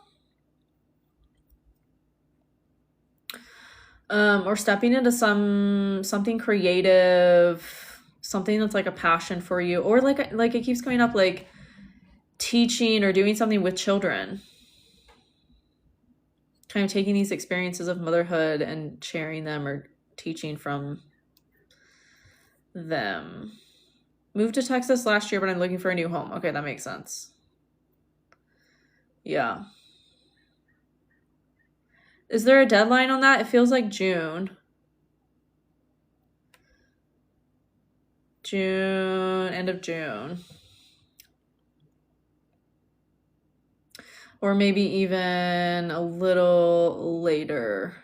Or stepping into something creative, something that's like a passion for you, or like it keeps coming up, like teaching or doing something with children, kind of taking these experiences of motherhood and sharing them or teaching from them. Moved to Texas last year, but I'm looking for a new home. Okay, that makes sense. Yeah. Is there a deadline on that? It feels like June. End of June. Or maybe even a little later.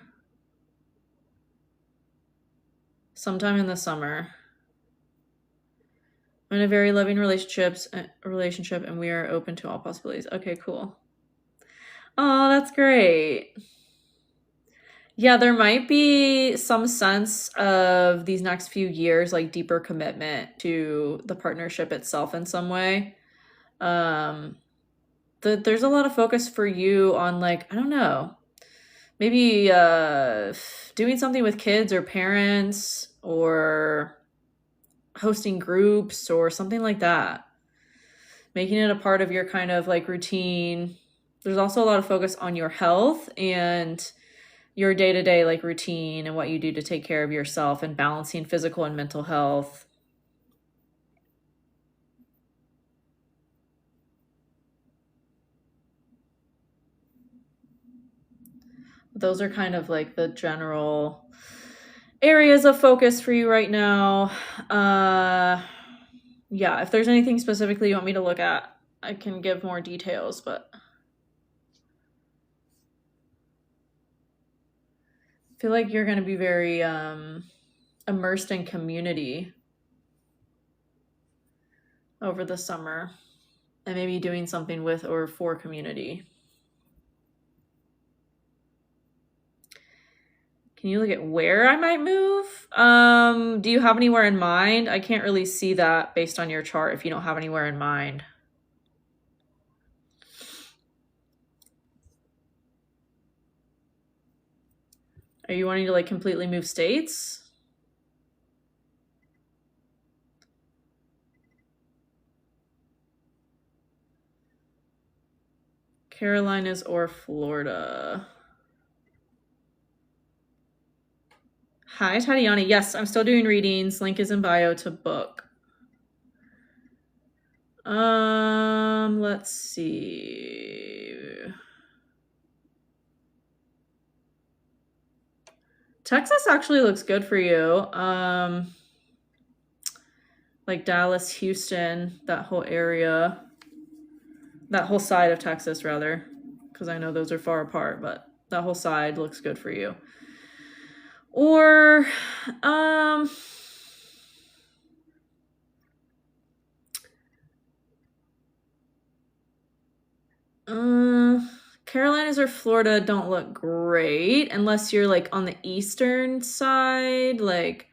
Sometime in the summer. I'm in a very loving relationship and we are open to all possibilities. Okay, cool. Oh, that's great. Yeah, there might be some sense of these next few years, like deeper commitment to the partnership itself in some way. There's a lot of focus for you on, like, I don't know, maybe doing something with kids or parents or hosting groups or something like that. Making it a part of your kind of like routine. There's also a lot of focus on your health and your day-to-day like routine and what you do to take care of yourself and balancing physical and mental health. Those are kind of like the general areas of focus for you right now. Yeah, if there's anything specifically you want me to look at, I can give more details, but I feel like you're going to be very immersed in community over the summer, and maybe doing something with or for community. Can you look at where I might move? Do you have anywhere in mind? I can't really see that based on your chart if you don't have anywhere in mind. Are you wanting to like completely move states? Carolinas or Florida? Hi, Tatiana. Yes, I'm still doing readings. Link is in bio to book. Let's see. Texas actually looks good for you. Like Dallas, Houston, that whole area. That whole side of Texas, rather, because I know those are far apart, but that whole side looks good for you. Or, Carolinas or Florida don't look great unless you're like on the eastern side, like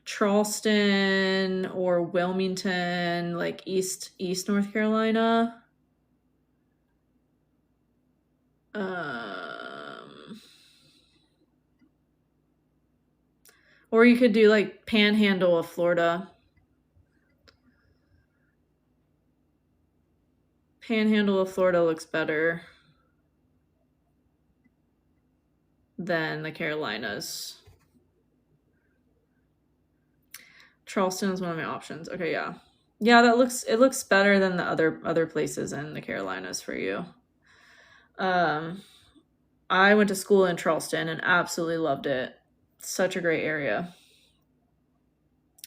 Charleston or Wilmington, like East North Carolina. Or you could do like Panhandle of Florida. Panhandle of Florida looks better than the Carolinas. Charleston is one of my options. Okay, yeah. Yeah, it looks better than the other places in the Carolinas for you. I went to school in Charleston and absolutely loved it. Such a great area.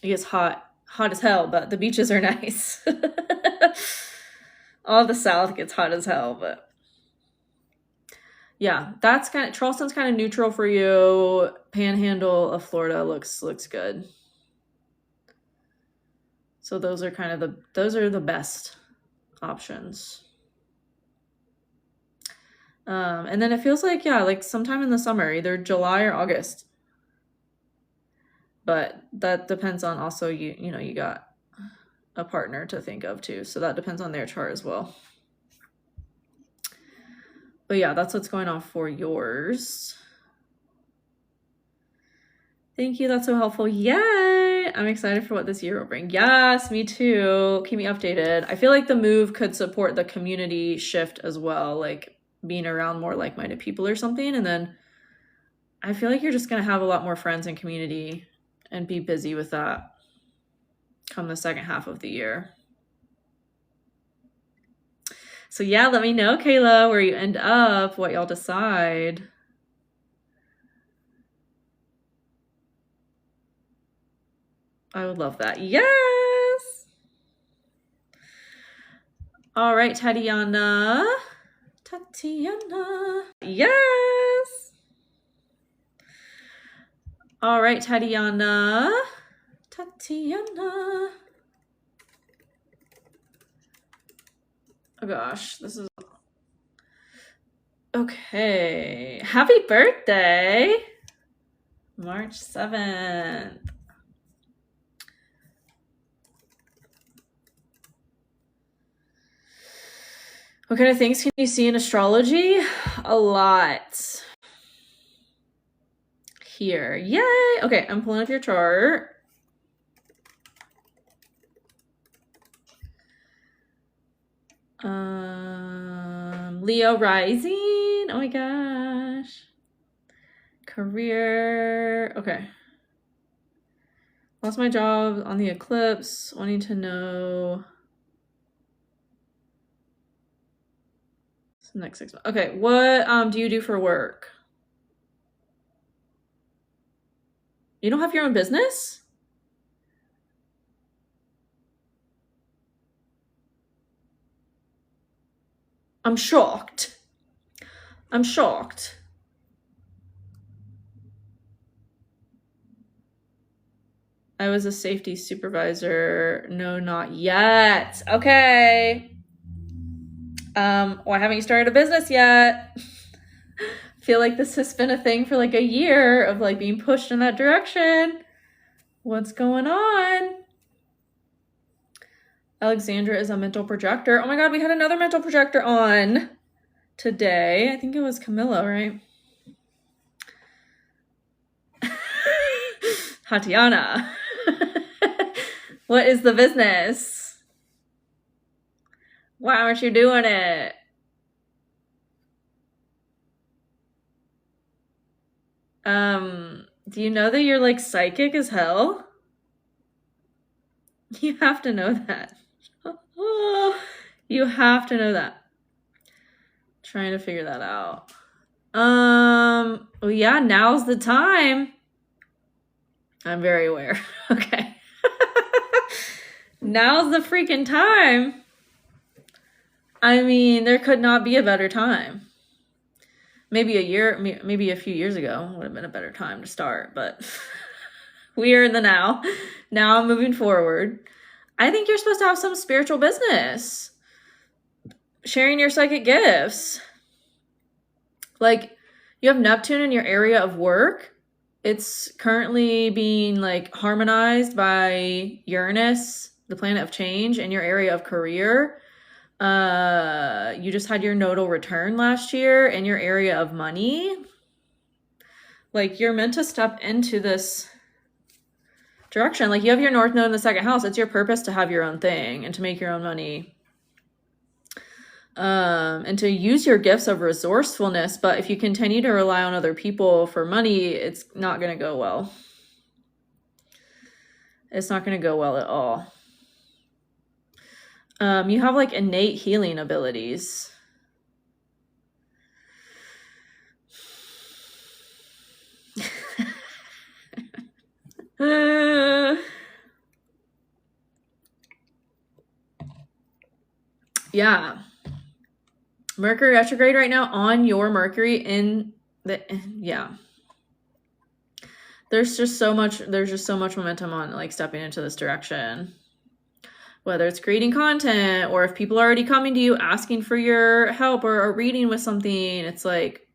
It gets hot as hell, but the beaches are nice. All of the South gets hot as hell, but yeah, that's Charleston's kind of neutral for you. Panhandle of Florida looks good. So those are the best options. And then it feels like, yeah, like sometime in the summer, either July or August. But that depends on also you got a partner to think of too. So that depends on their chart as well. But yeah, that's what's going on for yours. Thank you. That's so helpful. Yay! I'm excited for what this year will bring. Yes, me too. Keep me updated. I feel like the move could support the community shift as well, like being around more like-minded people or something. And then I feel like you're just going to have a lot more friends and community and be busy with that come the second half of the year. So yeah, let me know, Kayla, where you end up, what y'all decide. I would love that. Yes! All right, Tatiana. Yes! All right, Tatiana. Oh gosh, this is... Okay. Happy birthday! March 7th. What kind of things can you see in astrology? A lot. Here. Yay! Okay, I'm pulling up your chart. Leo rising. Oh my gosh. Career. Okay. Lost my job on the eclipse. Wanting to know next 6 months. Okay, what do you do for work? You don't have your own business? I'm shocked. I was a safety supervisor. No, not yet. Okay. Why haven't you started a business yet? Feel like this has been a thing for like a year of like being pushed in that direction. What's going on? Alexandra is a mental projector. Oh my God, we had another mental projector on today. I think it was Camilla, right? Tatiana. What is the business? Why aren't you doing it? Do you know that you're like psychic as hell? You have to know that. You have to know that. Trying to figure that out. Well, yeah, now's the time. I'm very aware. Okay. Now's the freaking time. I mean, there could not be a better time. Maybe a few years ago would have been a better time to start, but we are in the now. Now I'm moving forward. I think you're supposed to have some spiritual business. Sharing your psychic gifts. Like, you have Neptune in your area of work. It's currently being like harmonized by Uranus, the planet of change, in your area of career. You just had your nodal return last year in your area of money. Like, you're meant to step into this direction. Like, you have your North Node in the second house. It's your purpose to have your own thing and to make your own money. And to use your gifts of resourcefulness. But if you continue to rely on other people for money, it's not going to go well. It's not going to go well at all. You have like innate healing abilities. Yeah. Mercury retrograde right now on your Mercury in the, yeah. There's just so much momentum on like stepping into this direction. Whether it's creating content or if people are already coming to you asking for your help or reading with something, it's like,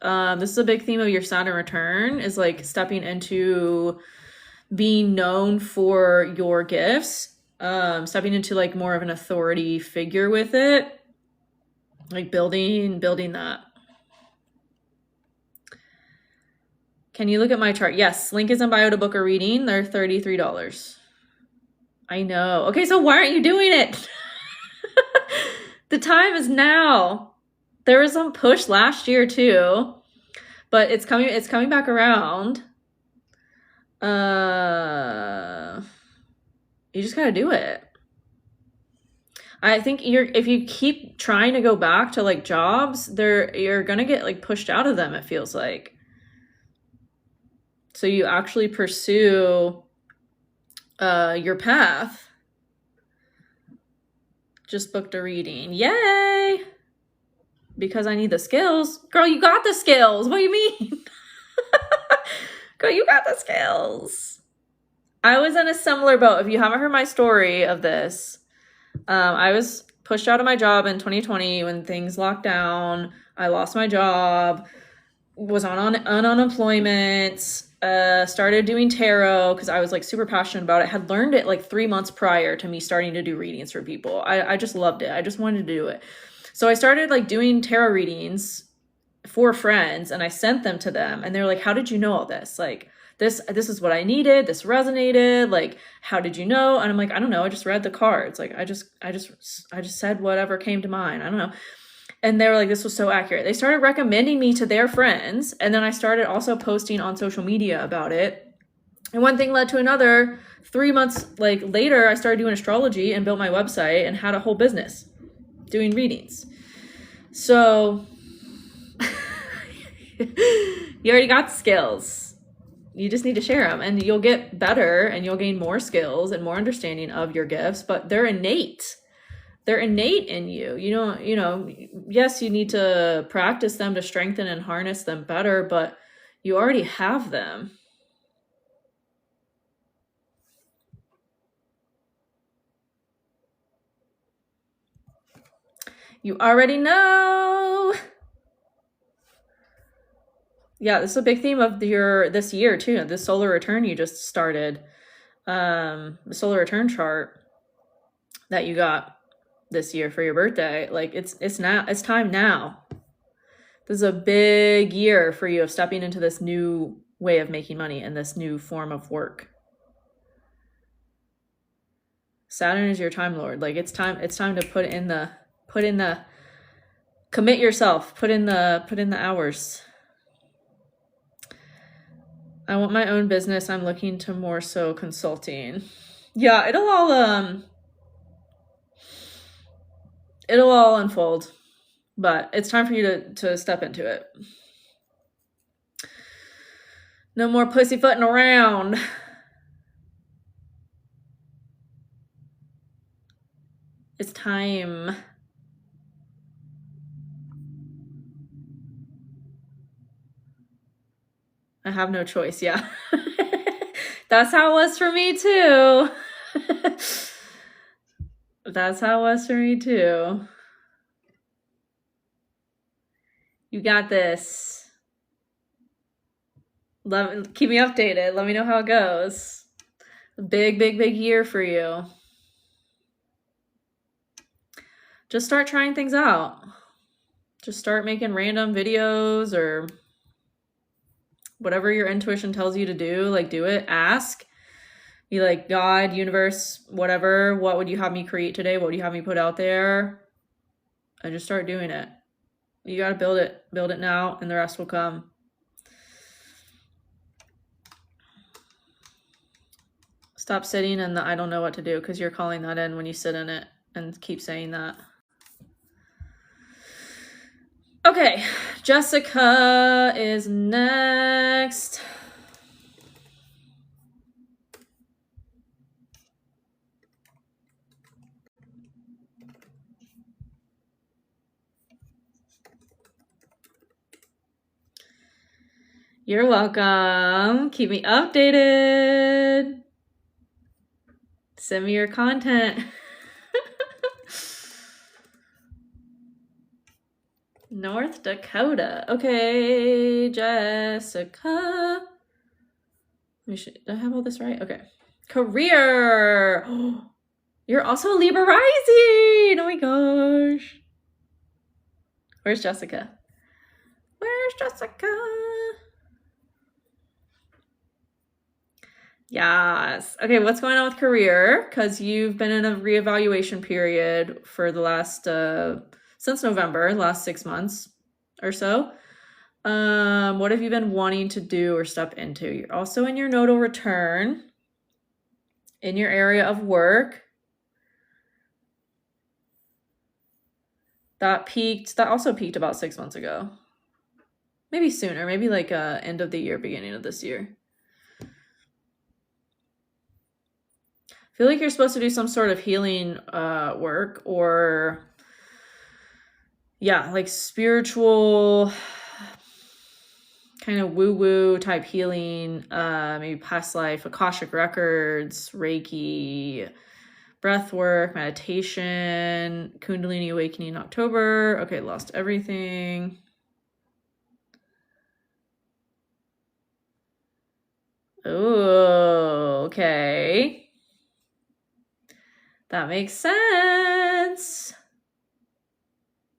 this is a big theme of your Saturn return, is like stepping into being known for your gifts, stepping into like more of an authority figure with it, like building that. Can you look at my chart? Yes, link is in bio to book a reading. They're $33. I know. Okay, so why aren't you doing it? The time is now. There was some push last year too, but it's coming back around. You just gotta do it. I think if you keep trying to go back to like jobs, you're gonna get like pushed out of them, it feels like. So you actually pursue your path. Just booked a reading. Yay! Because I need the skills. Girl, you got the skills. What do you mean? Girl, you got the skills. I was in a similar boat. If you haven't heard my story of this, I was pushed out of my job in 2020 when things locked down. I lost my job, was on unemployment, started doing tarot because I was like super passionate about it. Had learned it like 3 months prior to me starting to do readings for people. I just loved it. I just wanted to do it. So I started like doing tarot readings for friends and I sent them to them and they're like, how did you know all this? Like, this is what I needed. This resonated. Like, how did you know? And I'm like, I don't know. I just read the cards. Like, I just said whatever came to mind. I don't know. And they were like, this was so accurate. They started recommending me to their friends. And then I started also posting on social media about it. And one thing led to another. 3 months like later, I started doing astrology and built my website and had a whole business doing readings. So you already got the skills. You just need to share them and you'll get better and you'll gain more skills and more understanding of your gifts, but they're innate. They're innate in you. You know, yes, you need to practice them to strengthen and harness them better, but you already have them. You already know. Yeah, this is a big theme of this year too. The solar return you just started. The solar return chart that you got this year for your birthday. Like it's time now. This is a big year for you of stepping into this new way of making money and this new form of work. Saturn is your time lord. Like it's time to put in the commit yourself, put in the hours. I want my own business. I'm looking to more so consulting. Yeah, it'll all unfold, but it's time for you to step into it. No more pussyfooting around. It's time. I have no choice. Yeah. That's how it was for me too. That's how it was for me too. You got this. Keep me updated. Let me know how it goes. Big year for you. Just start trying things out. Just start making random videos or whatever your intuition tells you to do. Like, do it. Ask. Be like, God, universe, whatever. What would you have me create today? What would you have me put out there? And just start doing it. You got to build it. Build it now, and the rest will come. Stop sitting in the I don't know what to do, because you're calling that in when you sit in it, and keep saying that. Okay, Jessica is next. You're welcome. Keep me updated. Send me your content. North Dakota. Okay, Jessica. Did I have all this right? Okay. Career. You're also a Libra rising. Oh my gosh. Where's Jessica? Where's Jessica? Yes. Okay, what's going on with career? Because you've been in a reevaluation period for the last since November, last 6 months or so. What have you been wanting to do or step into? You're also in your nodal return in your area of work. That also peaked about 6 months ago. Maybe sooner, maybe like end of the year, beginning of this year. I feel like you're supposed to do some sort of healing work, or yeah, like spiritual kind of woo-woo type healing, maybe past life, Akashic records, Reiki, breath work, meditation, Kundalini awakening in October. Okay, lost everything. Oh, okay. That makes sense.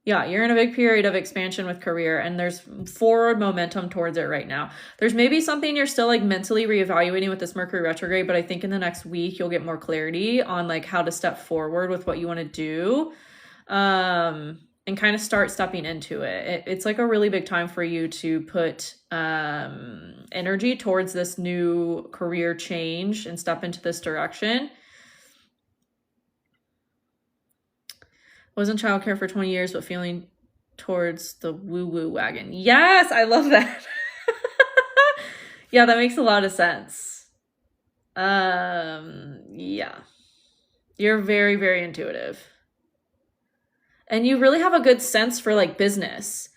Yeah, you're in a big period of expansion with career, and there's forward momentum towards it right now. There's maybe something you're still like mentally reevaluating with this Mercury retrograde, but I think in the next week you'll get more clarity on like how to step forward with what you want to do, and kind of start stepping into it. It's like a really big time for you to put energy towards this new career change and step into this direction. Was in childcare for 20 years, but feeling towards the woo-woo wagon. Yes, I love that. Yeah, that makes a lot of sense. Yeah. You're very, very intuitive. And you really have a good sense for like business.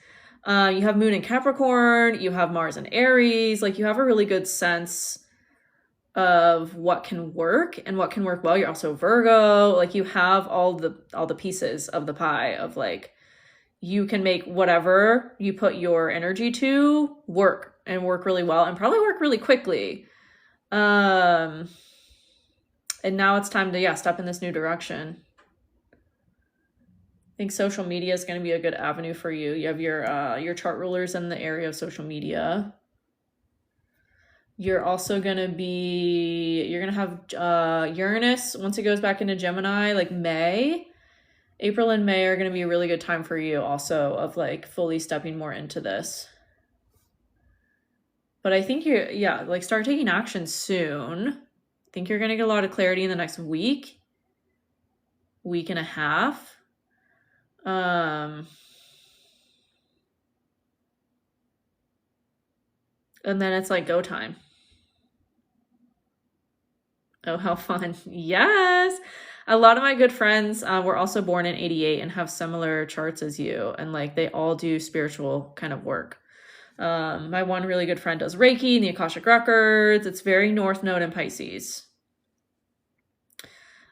You have Moon in Capricorn, you have Mars in Aries, like you have a really good sense of what can work and what can work well. You're also Virgo, like you have all the pieces of the pie of like you can make whatever you put your energy to work and work really well and probably work really quickly. And now it's time to, step in this new direction. I think social media is going to be a good avenue for you. You have your chart rulers in the area of social media. You're also going to have Uranus, once it goes back into Gemini, like April and May are going to be a really good time for you also of like fully stepping more into this. But I think like start taking action soon. I think you're going to get a lot of clarity in the next week and a half. And then it's like go time. Oh, how fun. Yes. A lot of my good friends were also born in 88 and have similar charts as you. And like they all do spiritual kind of work. My one really good friend does Reiki and the Akashic Records. It's very North Node in Pisces.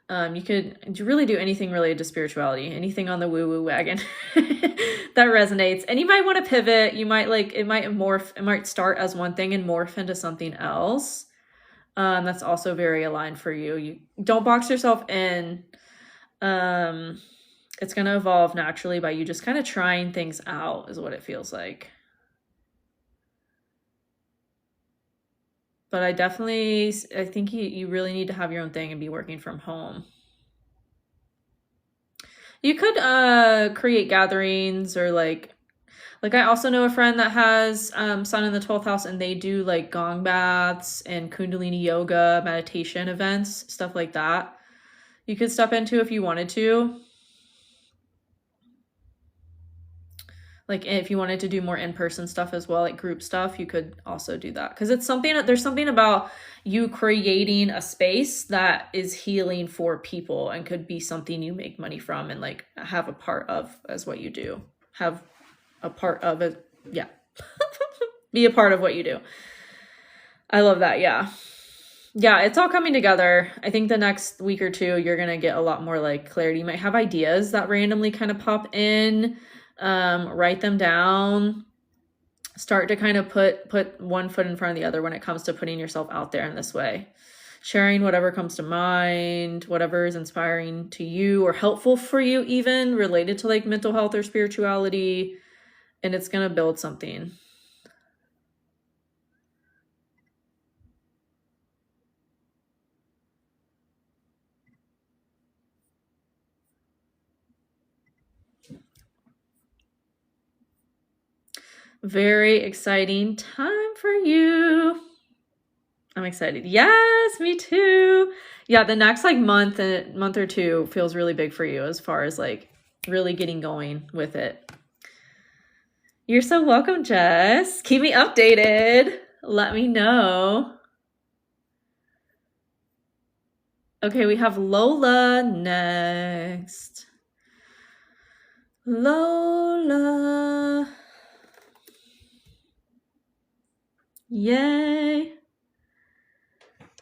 You could really do anything related to spirituality, anything on the woo-woo wagon that resonates. And you might want to pivot. You might it might start as one thing and morph into something else. That's also very aligned for you. You don't box yourself in. It's going to evolve naturally by you just kind of trying things out is what it feels like. But I think you really need to have your own thing and be working from home. You could create gatherings or like I also know a friend that has sun in the 12th house and they do like gong baths and kundalini yoga, meditation events, stuff like that. You could step into if you wanted to. Like if you wanted to do more in-person stuff as well, like group stuff, you could also do that. Because there's something about you creating a space that is healing for people and could be something you make money from and like have a part of as what you do. Have a part of it. Yeah. Be a part of what you do. I love that. Yeah. Yeah, it's all coming together. I think the next week or two, you're going to get a lot more like clarity. You might have ideas that randomly kind of pop in. Write them down. Start to kind of put one foot in front of the other when it comes to putting yourself out there in this way. Sharing whatever comes to mind, whatever is inspiring to you or helpful for you, even related to like mental health or spirituality. And it's going to build something. Very exciting time for you. I'm excited. Yes, me too. Yeah, the next like month or two feels really big for you as far as like really getting going with it. You're so welcome, Jess. Keep me updated. Let me know. Okay, we have Lola next. Lola. Yay.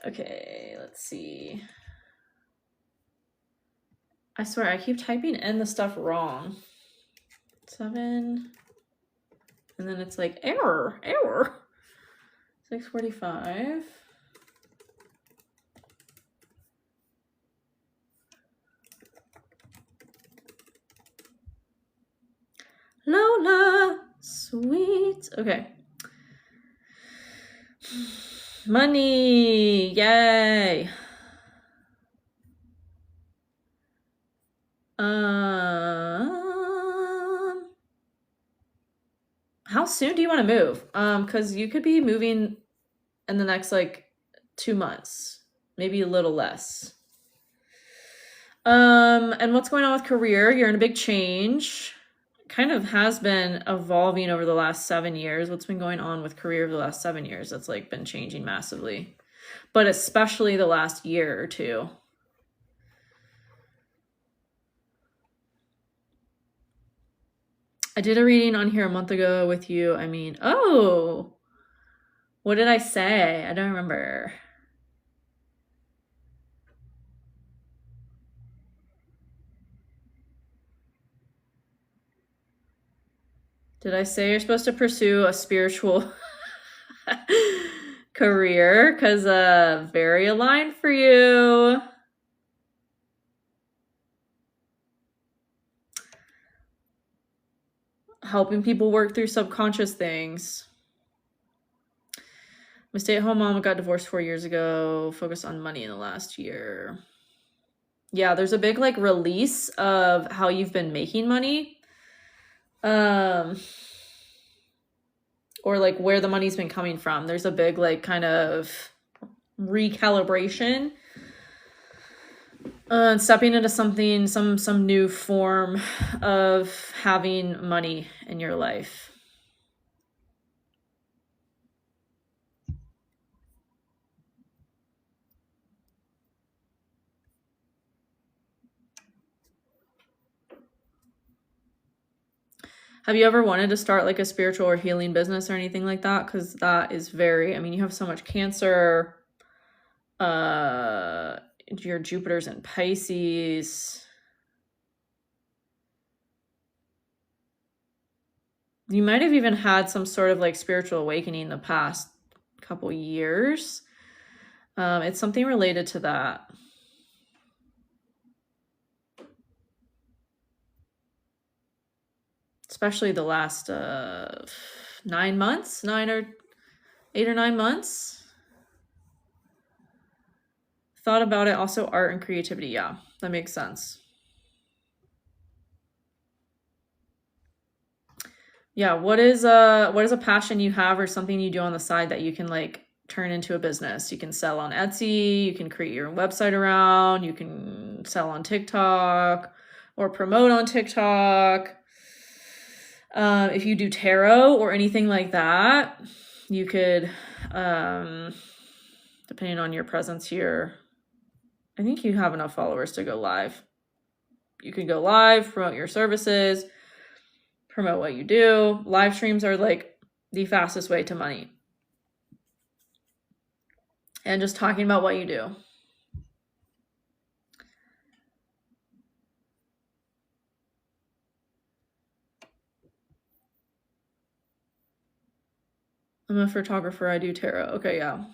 Okay, let's see. I swear, I keep typing in the stuff wrong. 7. And then it's like, error. 6:45. Lola, sweet. Okay. Money, yay. How soon do you want to move? Because you could be moving in the next like 2 months, maybe a little less. And what's going on with career? You're in a big change. Kind of has been evolving over the last 7 years. What's been going on with career over the last 7 years? That's like been changing massively, but especially the last year or two. I did a reading on here a month ago with you. I mean, oh, what did I say? I don't remember. Did I say you're supposed to pursue a spiritual career? Because very aligned for you. Helping people work through subconscious things. I'm a stay-at-home mom, got divorced 4 years ago, focused on money in the last year. Yeah, there's a big like release of how you've been making money. Or like where the money's been coming from. There's a big like kind of recalibration. Stepping into something, some new form of having money in your life. Have you ever wanted to start like a spiritual or healing business or anything like that? Because that is very, I mean, you have so much Cancer, your Jupiter's in Pisces. You might have even had some sort of like spiritual awakening the past couple years. It's something related to that. Especially the last 9 months, 8 or 9 months. Thought about it. Also art and creativity. Yeah, that makes sense. Yeah, what is a passion you have or something you do on the side that you can like turn into a business? You can sell on Etsy, you can create your own website around, you can sell on TikTok or promote on TikTok. If you do tarot or anything like that, you could, depending on your presence here, I think you have enough followers to go live. You can go live, promote your services, promote what you do. Live streams are like the fastest way to money. And just talking about what you do. I'm a photographer. I do tarot. Okay, yeah.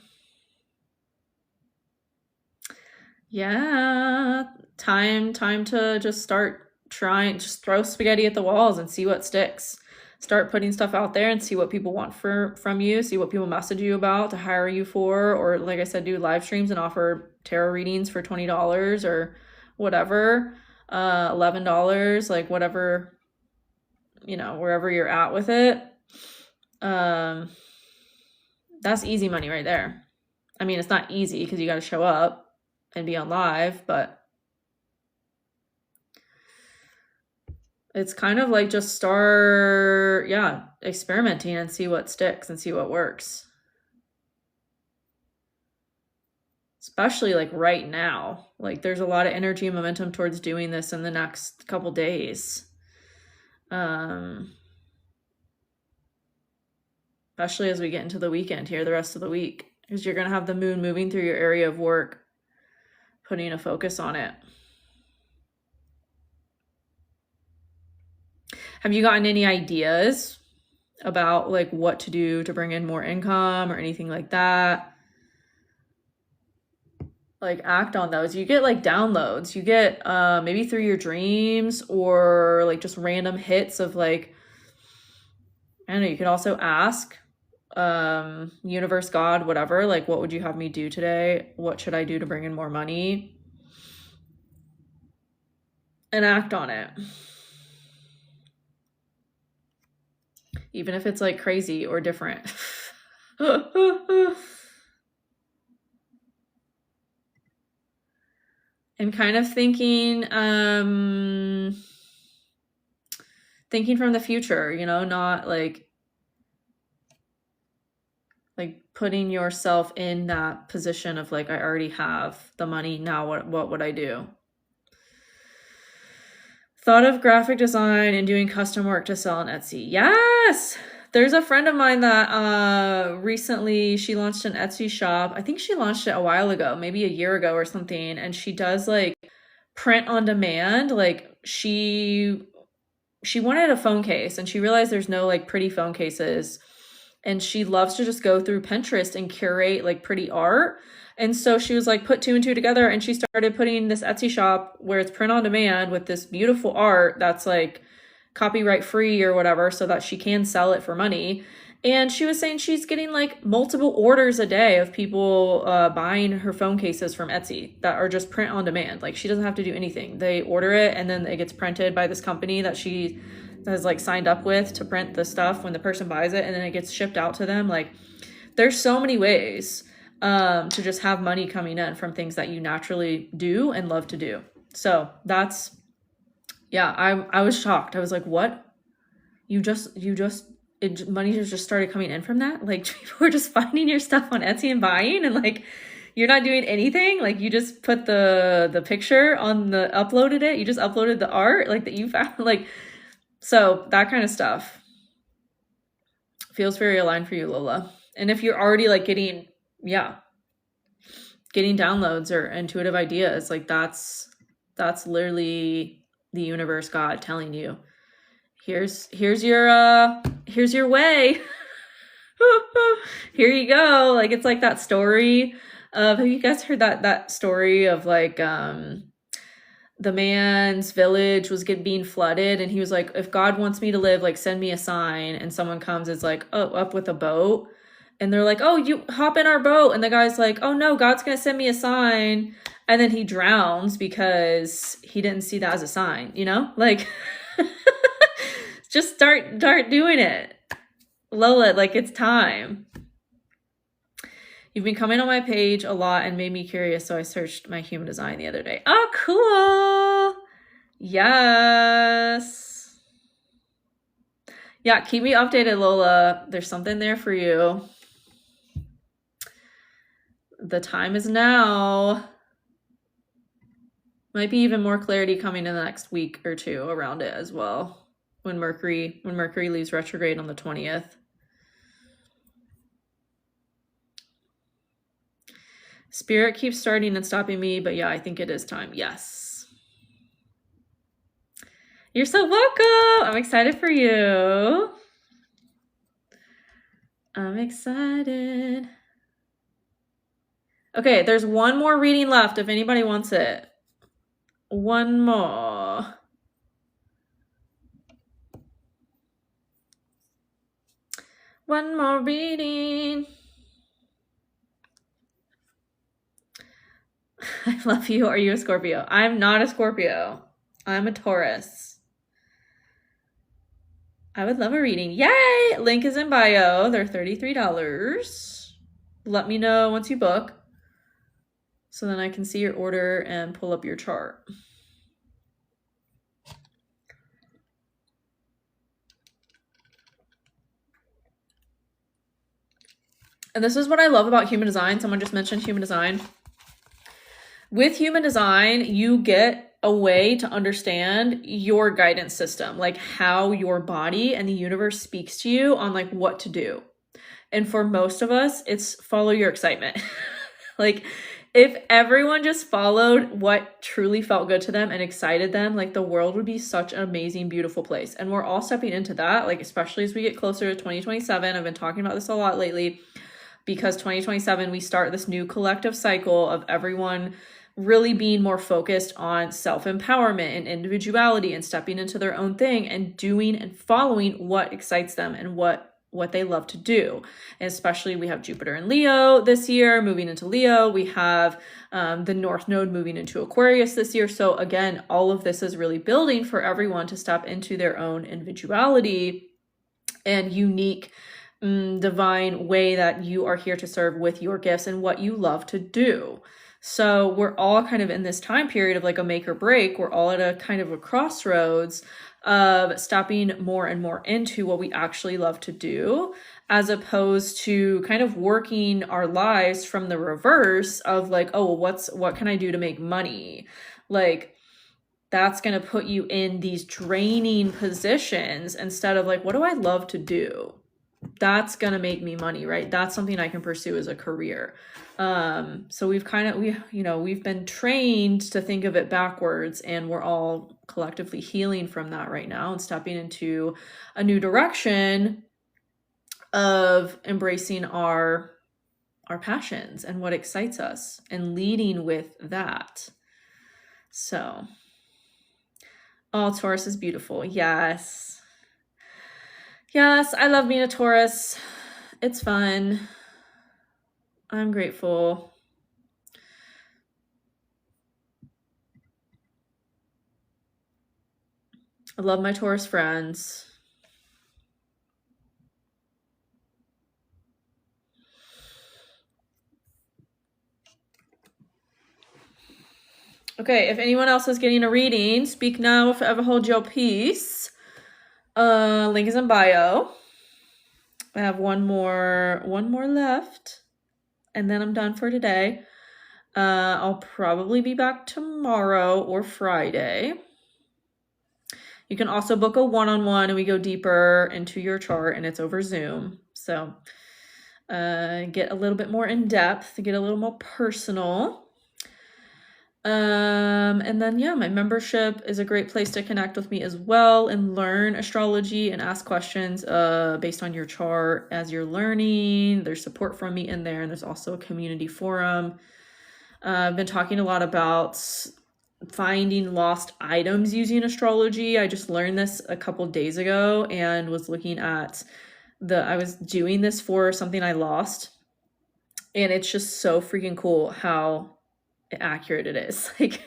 Yeah, time to just start trying, just throw spaghetti at the walls and see what sticks. Start putting stuff out there and see what people want from you, see what people message you about to hire you for, or like I said, do live streams and offer tarot readings for $20 or whatever, $11, like whatever, wherever you're at with it. That's easy money right there. I mean, it's not easy because you got to show up and be on live, but it's kind of like just start, experimenting and see what sticks and see what works. Especially like right now, like there's a lot of energy and momentum towards doing this in the next couple days. Especially as we get into the weekend here, the rest of the week, because you're going to have the moon moving through your area of work, putting a focus on it. Have you gotten any ideas about like what to do to bring in more income or anything like that? Like act on those. You get like downloads. You get maybe through your dreams or like just random hits of like, I don't know, you could also ask universe, God, whatever, like what would you have me do today? What should I do to bring in more money? And act on it. Even if it's like crazy or different. And kind of thinking from the future, not like putting yourself in that position of like, I already have the money, now what would I do? Thought of graphic design and doing custom work to sell on Etsy. Yes! There's a friend of mine that recently, she launched an Etsy shop. I think she launched it a while ago, maybe a year ago or something. And she does like print on demand. Like she she wanted a phone case, and she realized there's no like pretty phone cases, and she loves to just go through Pinterest and curate like pretty art. And so she was like, put two and two together, and she started putting this Etsy shop where it's print on demand with this beautiful art that's like copyright free or whatever, so that she can sell it for money. And she was saying she's getting like multiple orders a day of people buying her phone cases from Etsy that are just print on demand. Like, she doesn't have to do anything. They order it, and then it gets printed by this company that she has like signed up with to print the stuff when the person buys it, and then it gets shipped out to them. Like, there's so many ways to just have money coming in from things that you naturally do and love to do. So that's, yeah, I was shocked. I was like, what? Money just started coming in from that? Like, people were just finding your stuff on Etsy and buying, and like, you're not doing anything. Like, you just put the picture on the, uploaded it. You just uploaded the art like that you found. Like, so that kind of stuff feels very aligned for you, Lola. And if you're already like getting downloads or intuitive ideas, like that's literally the universe, God telling you, here's your way. Here you go. Like, it's like that story of, have you guys heard that story of like the man's village was being flooded, and he was like, if God wants me to live, like, send me a sign. And someone comes, is like, oh, up with a boat, and they're like, oh, you hop in our boat, and the guy's like, oh no, God's gonna send me a sign. And then he drowns because he didn't see that as a sign, you know? Like, just start doing it, Lola. Like, it's time. You've been coming on my page a lot and made me curious, so I searched my human design the other day. Oh, cool. Yes. Yeah, keep me updated, Lola. There's something there for you. The time is now. Might be even more clarity coming in the next week or two around it as well, when Mercury leaves retrograde on the 20th. Spirit keeps starting and stopping me, but yeah, I think it is time. Yes. You're so welcome. I'm excited for you. I'm excited. Okay, there's one more reading left if anybody wants it. One more. One more reading. I love you. Are you a Scorpio? I'm not a Scorpio. I'm a Taurus. I would love a reading. Yay! Link is in bio. They're $33. Let me know once you book, so then I can see your order and pull up your chart. And this is what I love about human design. Someone just mentioned human design. With human design, you get a way to understand your guidance system, like how your body and the universe speaks to you on like what to do. And for most of us, it's follow your excitement. Like, if everyone just followed what truly felt good to them and excited them, like, the world would be such an amazing, beautiful place. And we're all stepping into that, like, especially as we get closer to 2027. I've been talking about this a lot lately, because 2027, we start this new collective cycle of everyone really being more focused on self-empowerment and individuality and stepping into their own thing and doing and following what excites them and what they love to do. And especially, we have Jupiter in Leo this year, moving into Leo. We have the North Node moving into Aquarius this year. So again, all of this is really building for everyone to step into their own individuality and unique, divine way that you are here to serve with your gifts and what you love to do. So we're all kind of in this time period of like a make or break. We're all at a kind of a crossroads of stepping more and more into what we actually love to do, as opposed to kind of working our lives from the reverse of like, oh, well, what can I do to make money? Like, that's going to put you in these draining positions instead of like, what do I love to do? that's gonna make me money, right? That's something I can pursue as a career. So we've been trained to think of it backwards, and we're all collectively healing from that right now and stepping into a new direction of embracing our passions and what excites us and leading with that. So, oh, Taurus is beautiful. Yes. Yes, I love being a Taurus. It's fun. I'm grateful. I love my Taurus friends. Okay, if anyone else is getting a reading, speak now, forever hold your peace. Link is in bio. I have one more left, and then I'm done for today. I'll probably be back tomorrow or Friday. You can also book a one-on-one and we go deeper into your chart, and it's over Zoom. So get a little bit more in depth, get a little more personal. And then yeah, my membership is a great place to connect with me as well and learn astrology and ask questions based on your chart as you're learning. There's support from me in there, and there's also a community forum. I've been talking a lot about finding lost items using astrology. I just learned this a couple days ago and was looking at I was doing this for something I lost, and it's just so freaking cool how accurate it is. Like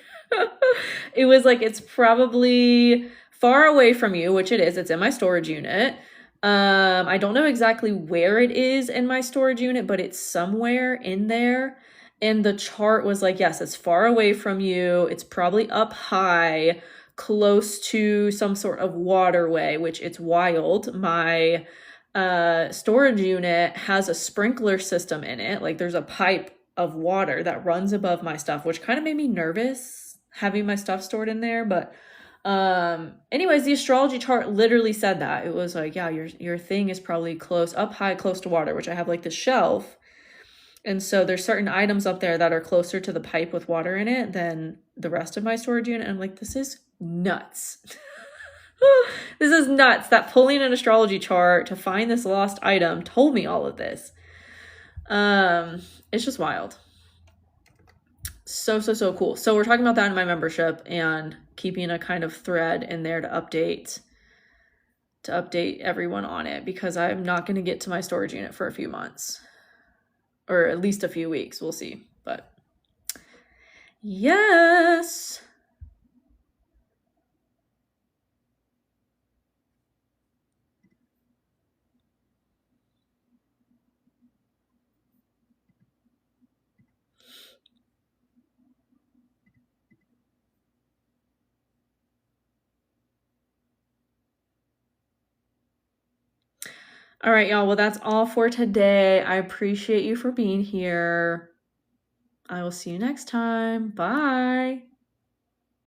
it was like, it's probably far away from you, which it is. It's in my storage unit. I don't know exactly where it is in my storage unit, but it's somewhere in there. And the chart was like, yes, it's far away from you. It's probably up high, close to some sort of waterway, which it's wild. My storage unit has a sprinkler system in it. Like there's a pipe of water that runs above my stuff, which kind of made me nervous having my stuff stored in there. But anyways, the astrology chart literally said that. It was like, yeah, your thing is probably up high, close to water, which I have like the shelf. And so there's certain items up there that are closer to the pipe with water in it than the rest of my storage unit. And I'm like, this is nuts. This is nuts that pulling an astrology chart to find this lost item told me all of this. It's just wild. So cool. So we're talking about that in my membership and keeping a kind of thread in there to update everyone on it, because I'm not going to get to my storage unit for a few months, or at least a few weeks. We'll see. But yes. All right, y'all. Well, that's all for today. I appreciate you for being here. I will see you next time. Bye.